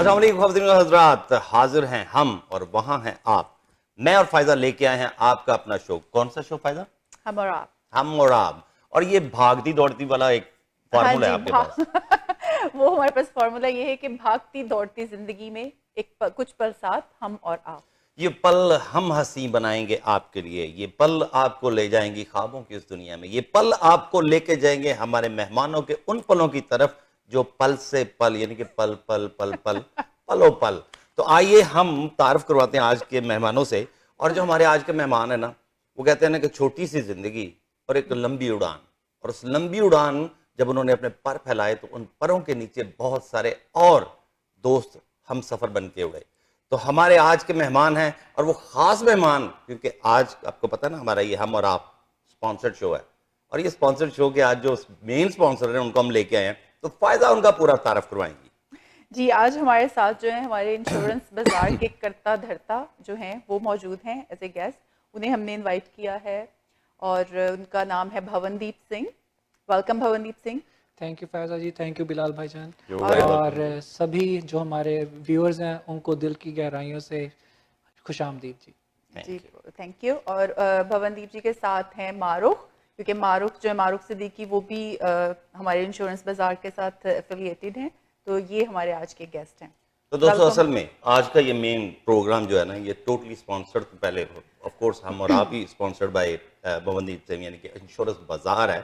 अस्सलाम वालेकुम ख़वातीन व हज़रात, हाजिर हैं हम और वहाँ हैं आप। मैं और फायजा लेके आए हैं आपका अपना शो। कौन सा शो फायजा? हम और आप। हम और आप। और ये भागती दौड़ती वाला एक हाँ फार्मूला है जी, आपके पास। वो हमारे पास फॉर्मूला ये है कि भागती दौड़ती जिंदगी में कुछ पल साथ हम और आप। ये पल हम हंसी बनाएंगे आपके लिए, ये पल आपको ले जाएंगी ख्वाबों की इस दुनिया में, ये पल आपको लेके जाएंगे हमारे मेहमानों के उन पलों की तरफ जो पल से पल यानी कि पल पल पल पल पलो पल। तो आइए हम तारुफ करवाते हैं आज के मेहमानों से। और जो हमारे आज के मेहमान है ना, वो कहते हैं ना कि छोटी सी जिंदगी और एक लंबी उड़ान, और उस लंबी उड़ान जब उन्होंने अपने पर फैलाए तो उन परों के नीचे बहुत सारे और दोस्त हम सफर बन के उड़े। तो हमारे आज के मेहमान हैं, और वो खास मेहमान, क्योंकि आज आपको पता है ना हमारा ये हम और आप स्पॉन्सर्ड शो है, और ये स्पॉन्सर्ड शो के आज जो मेन स्पॉन्सर हैं उनको हम लेके आए हैं, तो फायदा उनका पूरा तारफ करवाएंगी। जी, आज हमारे साथ जो है हमारे इंश्योरेंस बाजार के करता धरता जो हैं वो मौजूद हैं एज ए गेस्ट। उन्हें हमने इनवाइट किया है और उनका नाम है Bhavandeep Singh. Welcome Bhavandeep Singh. Thank you Faiza ji, thank you Bilal भाईजान, और और सभी जो हमारे व्यूअर्स हैं उनको दिल की गहराइयों से खुशामदीद जी। जी थैंक यू। और भवनदीप जी के साथ हैं मारूख, क्योंकि मारूख जो है मारूख सिद्दीकी वो भी हमारे इंश्योरेंस बाजार के साथ एफिलिएटेड हैं, तो ये हमारे आज के गेस्ट हैं। तो दोस्तों असल में आज का ये मेन प्रोग्राम जो है ना, ये टोटली स्पॉन्सर्ड, तो पहले ऑफ कोर्स हम और आप ही स्पॉन्सर्ड बाय भवनदीप सिंह यानी कि इंश्योरेंस बाजार है,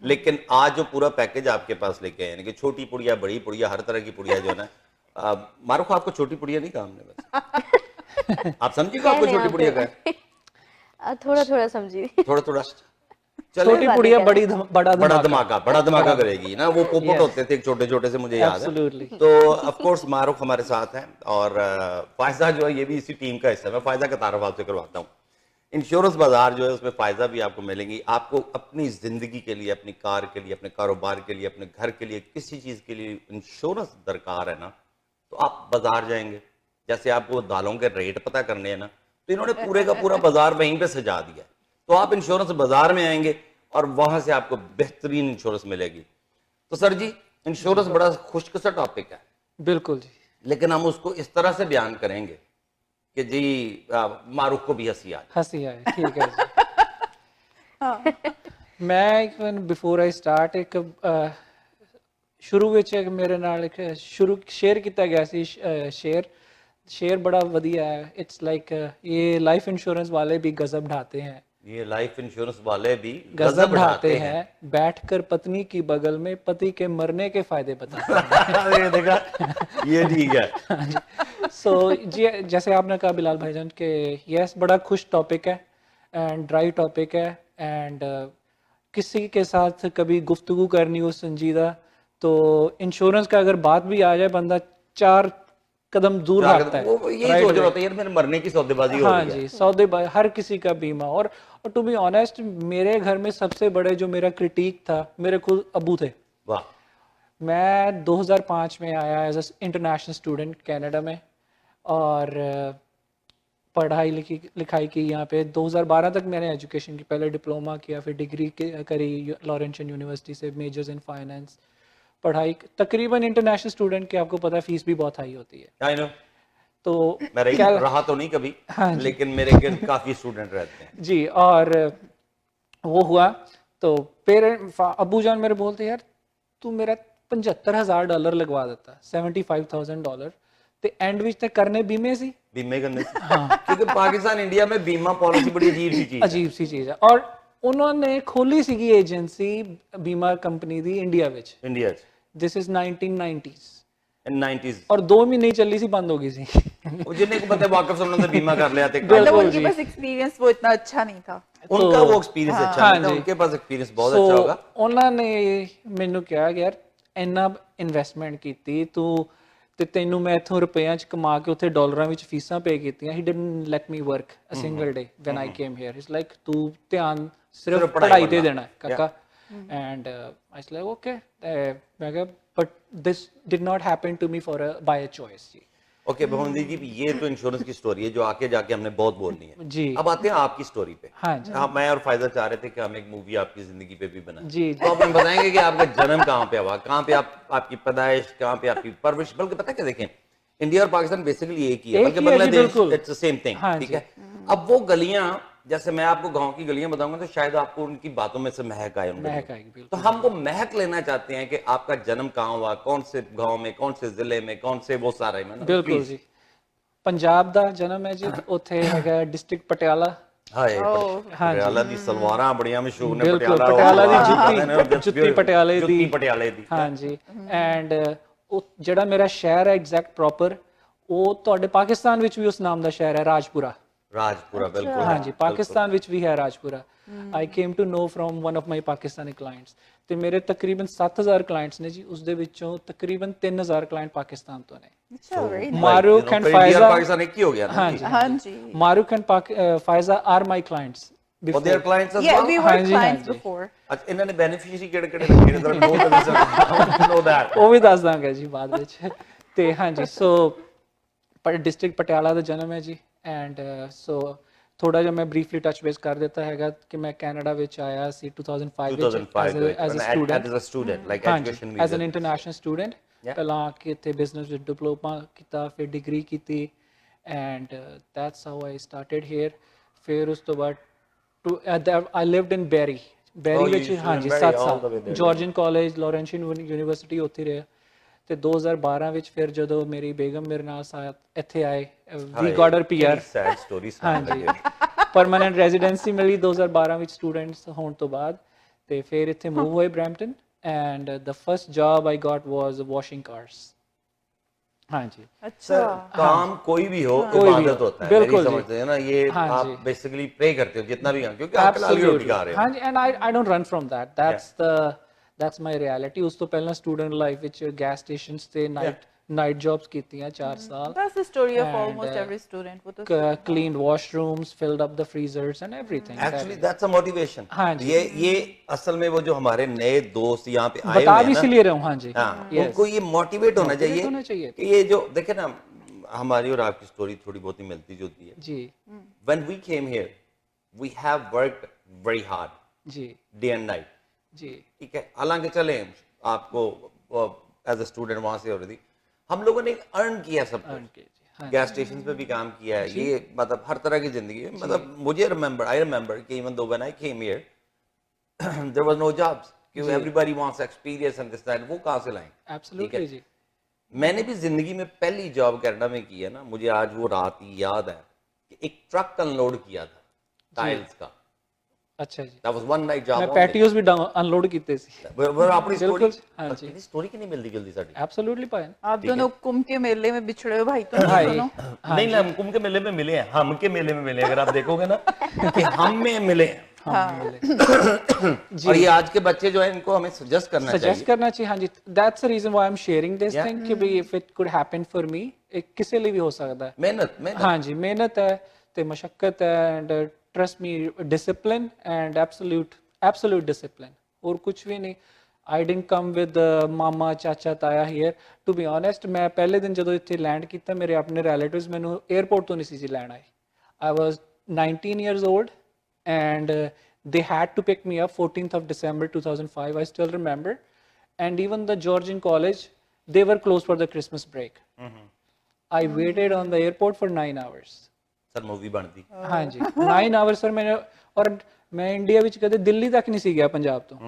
लेकिन आज जो पूरा पैकेज आपके पास लेके आए यानी कि छोटी पुड़िया, बड़ी पुड़िया, हर तरह की पुड़िया जो है ना, मारूफ आपको छोटी पुड़िया नहीं कहा हमने बस आप समझिएगा आपको छोटी पुड़िया का है? थोड़ा थोड़ा समझी। थोड़ा थोड़ा छोटी पुड़िया बड़ा धमाका करेगी ना, वो पोपट होते थे छोटे छोटे से, मुझे याद है। तो ऑफ कोर्स मारूफ हमारे साथ हैं, और फायजा जो है ये भी इसी टीम का हिस्सा है। मैं फायजा का तारुफ आपसे करवाता हूँ। इंश्योरेंस बाजार जो है उसमें फायदा भी आपको मिलेंगी। आपको अपनी जिंदगी के लिए, अपनी कार के लिए, अपने कारोबार के लिए, अपने घर के लिए, किसी चीज के लिए इंश्योरेंस दरकार है ना, तो आप बाजार जाएंगे। जैसे आपको दालों के रेट पता करने हैं ना, तो इन्होंने पूरे का पूरा बाजार वहीं पे सजा दिया है। तो आप इंश्योरेंस बाजार में आएंगे और वहां से आपको बेहतरीन इंश्योरेंस मिलेगी। तो सर जी, इंश्योरेंस बड़ा खुश्क सा टॉपिक है। बिल्कुल जी, लेकिन हम उसको इस तरह से बयान करेंगे कि जी मारूफ को भी हंसी आए, ठीक है जी। मैं बिफोर आई स्टार्ट एक शुरू ਵਿੱਚ ਮੇਰੇ ਨਾਲ ਇੱਕ ਸ਼ੁਰੂ ਸ਼ੇਅਰ ਕੀਤਾ ਗਿਆ ਸੀ शेयर बड़ा वधिया है। इट्स लाइक ये लाइफ इंश्योरेंस वाले भी गजब ढाते हैं, ये लाइफ इंश्योरेंस वाले भी गजब ढाते हैं, बैठकर पत्नी की बगल में पति के मरने के फायदे बताते हैं। ये देखा, ये ठीक है। सो जी, जैसे आपने कहा बिलाल भाईजान के यस, बड़ा खुश टॉपिक है एंड ड्राई टॉपिक है, एंड किसी के साथ कभी गुफ्तगू करनी हो संजीदा, तो इंश्योरेंस का अगर बात भी आ जाए, बंदा 4 कदम दूर भागता है। वो यही सोच रहा होता है यार मेरे मरने की सौदेबाजी हो रही है। हाँ जी, सौदेबाजी, हर किसी का बीमा। और टू बी ऑनेस्ट, मेरे घर में सबसे बड़े जो मेरा क्रिटिक था मेरे खुद अबू थे। वाह। मैं 2005 में आया एज इंटरनेशनल स्टूडेंट कनाडा में, और पढ़ाई लिखाई की यहाँ पे। 2012 तक मैंने एजुकेशन की, पहले डिप्लोमा किया, फिर डिग्री करी लॉरेंशियन यूनिवर्सिटी से, मेजर्स इन फाइनेंस। पढ़ाई तकरीबन इंटरनेशनल स्टूडेंट की आपको पता है फीस भी बहुत हाई होती है। I know. तो मैं रहा तो नहीं कभी, हाँ, लेकिन मेरे गिर्द काफी स्टूडेंट रहते हैं जी। और वो हुआ तो फिर अबू जान मेरे बोलते, यार तू मेरा $75,000 लगवा देता, $75,000, ਤੇ ਐਂਡ ਵਿੱਚ ਤੇ ਕਰਨੇ बीमे सी, बीमे करने से। हाँ। क्योंकि पाकिस्तान इंडिया में बीमा पॉलिसी बड़ी अजीब सी चीज है। और उन्होंने खोली ਸੀਗੀ ਏਜੰਸੀ बीमा कंपनी ਦੀ ਇੰਡੀਆ ਵਿੱਚ। This is 1990s in 90s, और 2 महीने चली सी, बंद हो गई सी। वो जिन्हें को पता वाकफ से उन्होंने बीमा कर लिया थे। मतलब उनके पास एक्सपीरियंस वो इतना अच्छा नहीं था। उनका वो एक्सपीरियंस अच्छा नहीं था, उनके पास एक्सपीरियंस बहुत अच्छा होगा। उन्होंने ਮੈਨੂੰ ਕਿਹਾ ਕਿ ਯਾਰ ਇੰਨਾ ਇਨਵੈਸਟਮੈਂਟ ਕੀਤੀ ਤੂੰ, ਤੇ ਤੈਨੂੰ ਮੈਂ ਇੱਥੋਂ ਰੁਪਈਆਂ ਚ ਕਮਾ ਕੇ ਉੱਥੇ ਡਾਲਰਾਂ ਵਿੱਚ ਫੀਸਾਂ ਪੇ ਕੀਤੀਆਂ। He didn't let me work a single day when I came here. It's like ਤੂੰ ਧਿਆਨ ਸਿਰਫ ਪੜ੍ਹਾਈ ਤੇ ਦੇਣਾ ਕਾਕਾ। And I was like okay. ਮੈਂ ਕਿਹਾ but this did not happen to me for by a choice जी। ओके भवनदीप जी, ये तो इंश्योरेंस की स्टोरी है जो आके जाके हमने बहुत बोलनी है जी। अब आते हैं आपकी स्टोरी पे। हाँ जी। मैं और फायदा चाह रहे थे कि हम एक मूवी आपकी जिंदगी पे भी बनाएं जी। तो आप हमें बताएंगे कि आपका जन्म कहाँ पे हुआ, कहाँ पे आपकी पैदाइश, कहाँ पे आपकी परवरिश। बल्कि पता क्या, देखें इंडिया और पाकिस्तान बेसिकली एक ही है, एक बल्कि ही है जी, बांग्लादेश बिल्कुल। इट्स द सेम थिंग, हाँ ठीक जी। है। अब वो गलियां, जैसे मैं आपको गांव की गलियां बताऊंगा तो शायद आपको उनकी बातों में से महक आए, उन गलियों महक की। आएगी, बिल्कुल। तो हम वो महक लेना चाहते हैं कि आपका जन्म कहाँ हुआ, कौन से गांव में, कौन से जिले में, कौन से वो सारे में ना, ਬਿਲਕੁਲ प्लीज। ਜੀ। ਪੰਜਾਬ ਦਾ ਜਨਮ ਹੈ ਜੀ, ਉੱਥੇ ਹੈਗਾ ਡਿਸਟ੍ਰਿਕਟ ਪਟਿਆਲਾ। हाय ओह ਹਾਂਜੀ पटियाला दी सलवारां बड़ियां मशहूर ने, ਬਿਲਕੁਲ पटियाला ਪਟਿਆਲਾ ਦੀ जੁੱਤੀ ਜੁੱਤੀ ਪਟਿਆਲੇ ਦੀ, जुत्ती पटियाले दी। ਹਾਂਜੀ। ਐਂਡ ਉਹ ਜਿਹੜਾ ਮੇਰਾ ਸ਼ਹਿਰ ਹੈ ਐਗਜ਼ੈਕਟ ਪ੍ਰੋਪਰ, ਉਹ ਤੁਹਾਡੇ ਪਾਕਿਸਤਾਨ ਵਿੱਚ ਵੀ ਉਸ ਨਾਮ ਦਾ ਸ਼ਹਿਰ ਹੈ, ਰਾਜਪੁਰਾ। राजपुरा, बिल्कुल है, ਹਾਂਜੀ, बिल्कुल। ਪਾਕਿਸਤਾਨ ਵਿੱਚ ਵੀ ਹੈ Rajpura. I came to know from one of my Pakistani clients, ਤੇ ਮੇਰੇ ਤਕਰੀਬਨ 7000 ਕਲਾਇੰਟਸ ਨੇ ਜੀ, ਉਸ ਦੇ ਵਿੱਚੋਂ ਤਕਰੀਬਨ 3000 ਕਲਾਇੰਟ ਪਾਕਿस्तान ਤੋਂ ਨੇ। अच्छा, very nice. Mahrukh You know, and फिर इंडिया और फायजा, पाकिस्तान एक ही हो गया ना। हाँ जी। जी, हाँ जी। Marook and Faiza are my clients और before. Their clients as Yeah, well? we हाँ were जी, हाँ clients जी। before. अच्छा, इन्होंने बेनिफिशियरी ਕਿਹੜੇ ਰੱਖੇ ਨੇ, ਜ਼ਰਾ ਦੋ ਦਿਨ नो दैट। ਉਹ ਵੀ ਦੱਸ ਦਾਂਗੇ ਜੀ ਬਾਅਦ ਵਿੱਚ। ਤੇ ਹਾਂਜੀ, ਸੋ ਪਰ ਡਿਸਟ੍ਰਿਕਟ ਪਟਿਆਲਾ ਦਾ ਜਨਮ ਹੈ ਜੀ। ਐਂਡ ਸੋ ਥੋੜਾ ਜਿਹਾ ਮੈਂ ਬਰੀਫਲੀ ਟੱਚ ਬੇਸ ਕਰ ਦਿੱਤਾ ਹੈਗਾ ਕਿ ਮੈਂ ਕੈਨੇਡਾ ਵਿੱਚ ਆਇਆ ਸੀ 2005 ਵਿੱਚ 2005 as a student. as a student, like ਹਾਂਜੀ, education ਐਜ਼ visa ਐਨ ਤੇ। International student. Yeah. ਪਹਿਲਾਂ ਆ ਕੇ ਇੱਥੇ ਬਿਜ਼ਨਸ ਵਿੱਚ ਡਿਪਲੋਮਾ ਕੀਤਾ, ਫਿਰ ਡਿਗਰੀ ਕੀਤੀ, and that's how I started here. ਫਿਰ ਉਸ ਤੋਂ ਬਾਅਦ I lived in Barrie Oh, you ਵਿੱਚ, used to live in ਹਾਂਜੀ, Bury 7 all ਸਾਲ the way there, Georgian college, Laurentian university ਉੱਥੇ ਰਿਹਾ। ਤੇ 2012 ਵਿੱਚ ਫਿਰ ਜਦੋਂ ਮੇਰੀ ਬੇਗਮ ਮੇਰੇ ਨਾਲ ਸਾਥ ਇੱਥੇ ਆਏ, we got our PR, sad story ਸੁਣ ਹਾਂਜੀ, ਲੱਗੇ। ਪਰਮਾਨੈਂਟ ਰੈਜ਼ੀਡੈਂਸੀ ਮਿਲੀ 2012 ਵਿੱਚ ਸਟੂਡੈਂਟਸ ਹੋਣ ਤੋਂ ਬਾਅਦ। ਤੇ ਫਿਰ ਇੱਥੇ ਮੂਵ ਹੋਏ Brampton, and the first job I Gat was washing cars. ਹਾਂਜੀ अच्छा, सर, काम कोई भी हो, कोई भी इबादत हो, होता है, मेरी बिल्कुल जी। समझते हैं ना ये। हाँ आप जी। बेसिकली प्रे करते हो जितना भी काम, क्योंकि आप हलाल की रोटी Absolutely. खा रहे हो। ਹਾਂਜੀ, and I don't run from that, that's my reality। ਉਸ ਤੋਂ ਪਹਿਲਾਂ ਸਟੂਡੈਂਟ ਲਾਈਫ ਵਿੱਚ ਗੈਸ ਸਟੇਸ਼ਨਸ ਤੇ ਨਾਈਟ ਜੌਬਸ ਕੀਤੀਆਂ 4 ਸਾਲ। that's the story of And, almost every student. वो तो cleaned washrooms, filled up the freezers and everything। Actually that's a motivation। हाँ जी। ये असल में वो जो हमारे नए दोस्त यहाँ पे आए बता हुए भी हैं इसीलिए रहा हूँ। हाँ जी, ना, Yes। उनको ये मोटिवेट होना Motivate चाहिए होना चाहिए। कि ये जो देखे ना, हमारी और आपकी स्टोरी थोड़ी बहुत ही मिलती जुलती है। जी When we came here, we have worked very hard, ji day and night। जी ठीक है, हालांकि चले आपको एज अ स्टूडेंट वहां से ऑलरेडी हम लोगों ने अर्न किया सब earn कुछ। कीजिए। हाँ गैस स्टेशन पे भी काम किया है, ये मतलब हर तरह की जिंदगी में, मतलब मुझे आई रिमेंबर कि even though when I came here there was no jobs, क्योंकि everybody wants experience and this that, वो कहां से लाएंगे। एब्सोल्युटली जी। मैंने भी जिंदगी में पहली जॉब कनाडा में की है ना, मुझे आज वो रात याद है कि एक ट्रक अनलोड किया था टाइल्स का। अच्छा जी, that was one night job. मैं पैटियोस भी अनलोड कीते सी। वो अपनी स्टोरी, बिल्कुल, हाँ जी। स्टोरी की नहीं मिलती जल्दी साडी। एब्सोल्युटली पाए। आप दोनों कुंभ के मेले में बिछड़े हुए भाई तो नहीं भाई, दोनों? नहीं ना, हम कुंभ के मेले में मिले हैं, हम के मेले में मिले हैं, अगर आप देखोगे ना कि हम में मिले हैं। और ये आज के बच्चे जो है इनको हमें सजेस्ट करना सजेस्ट चाहिए। करना चाहिए। हाँ जी, that's the reason why I am sharing this Yeah. Thing कि भी if it could happen for me, एक किसी लिए भी हो सकता है। मेहनत मेहनत हाँ जी, मेहनत है ते मशक्कत है, and trust me, discipline and absolute discipline, और कुछ भी नहीं। आई डिडंट कम विद मामा चाचा ताया हियर। टू बी ऑनेस्ट, मैं पहले दिन ਜਦੋਂ ਇੱਥੇ ਲੈਂਡ ਕੀਤਾ, ਮੇਰੇ ਆਪਣੇ ਰਿਲੇਟਿਵਸ ਮੈਨੂੰ 에ਅਰਪੋਰਟ ਤੋਂ ਨਹੀਂ ਸੀ ਲੈਣ ਆਏ। I was 19 years old and they had to pick me up 14th of December 2005, I still remember। And even the Georgian college, they were closed for the Christmas break। I waited on the airport for 9 hours। Sir movie बनती। हाँ जी, 9 hours sir मैंने, और मैं India ਵਿੱਚ ਕਦੇ ਦਿੱਲੀ ਤੱਕ ਨਹੀਂ ਸੀ ਗਿਆ ਪੰਜਾਬ ਤੋਂ।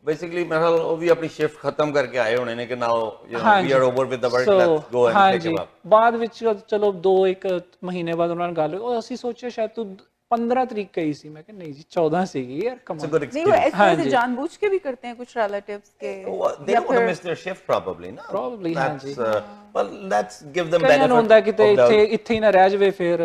बेसिकली मेरा वो भी अपनी शिफ्ट खत्म करके आए होने ने कि नाउ हाँ वी जी। Are over with the work, So, let's go हाँ एंड जी, टेक अप। ਬਾਅਦ ਵਿੱਚ ਚਲੋ 2-1 ਮਹੀਨੇ ਬਾਅਦ ਉਹਨਾਂ ਨਾਲ ਗੱਲ ਹੋਈ, ਉਹ ਅਸੀਂ ਸੋਚਿਆ ਸ਼ਾਇਦ ਤੂੰ 15 ਤਰੀਕ ਗਈ ਸੀ। मैं नहीं जी, 14 ਸੀਗੀ यार, इट्स अ कमाल। गुड नहीं, वो एक्सपीरियंस। ऐसे हाँ ऐसे जी। जानबूझ के भी करते हैं कुछ रिलेटिव्स के, They या don't want to फिर miss their shift probably, no? Probably, हाँ That's, ji. well, let's give them ਕਈਆਂ ਨੂੰ ਹੁੰਦਾ benefit ਕਿਤੇ of doubt। ਇੱਥੇ ਹੀ ਨਾ ਰਹਿ ਜਾਵੇ, ਫਿਰ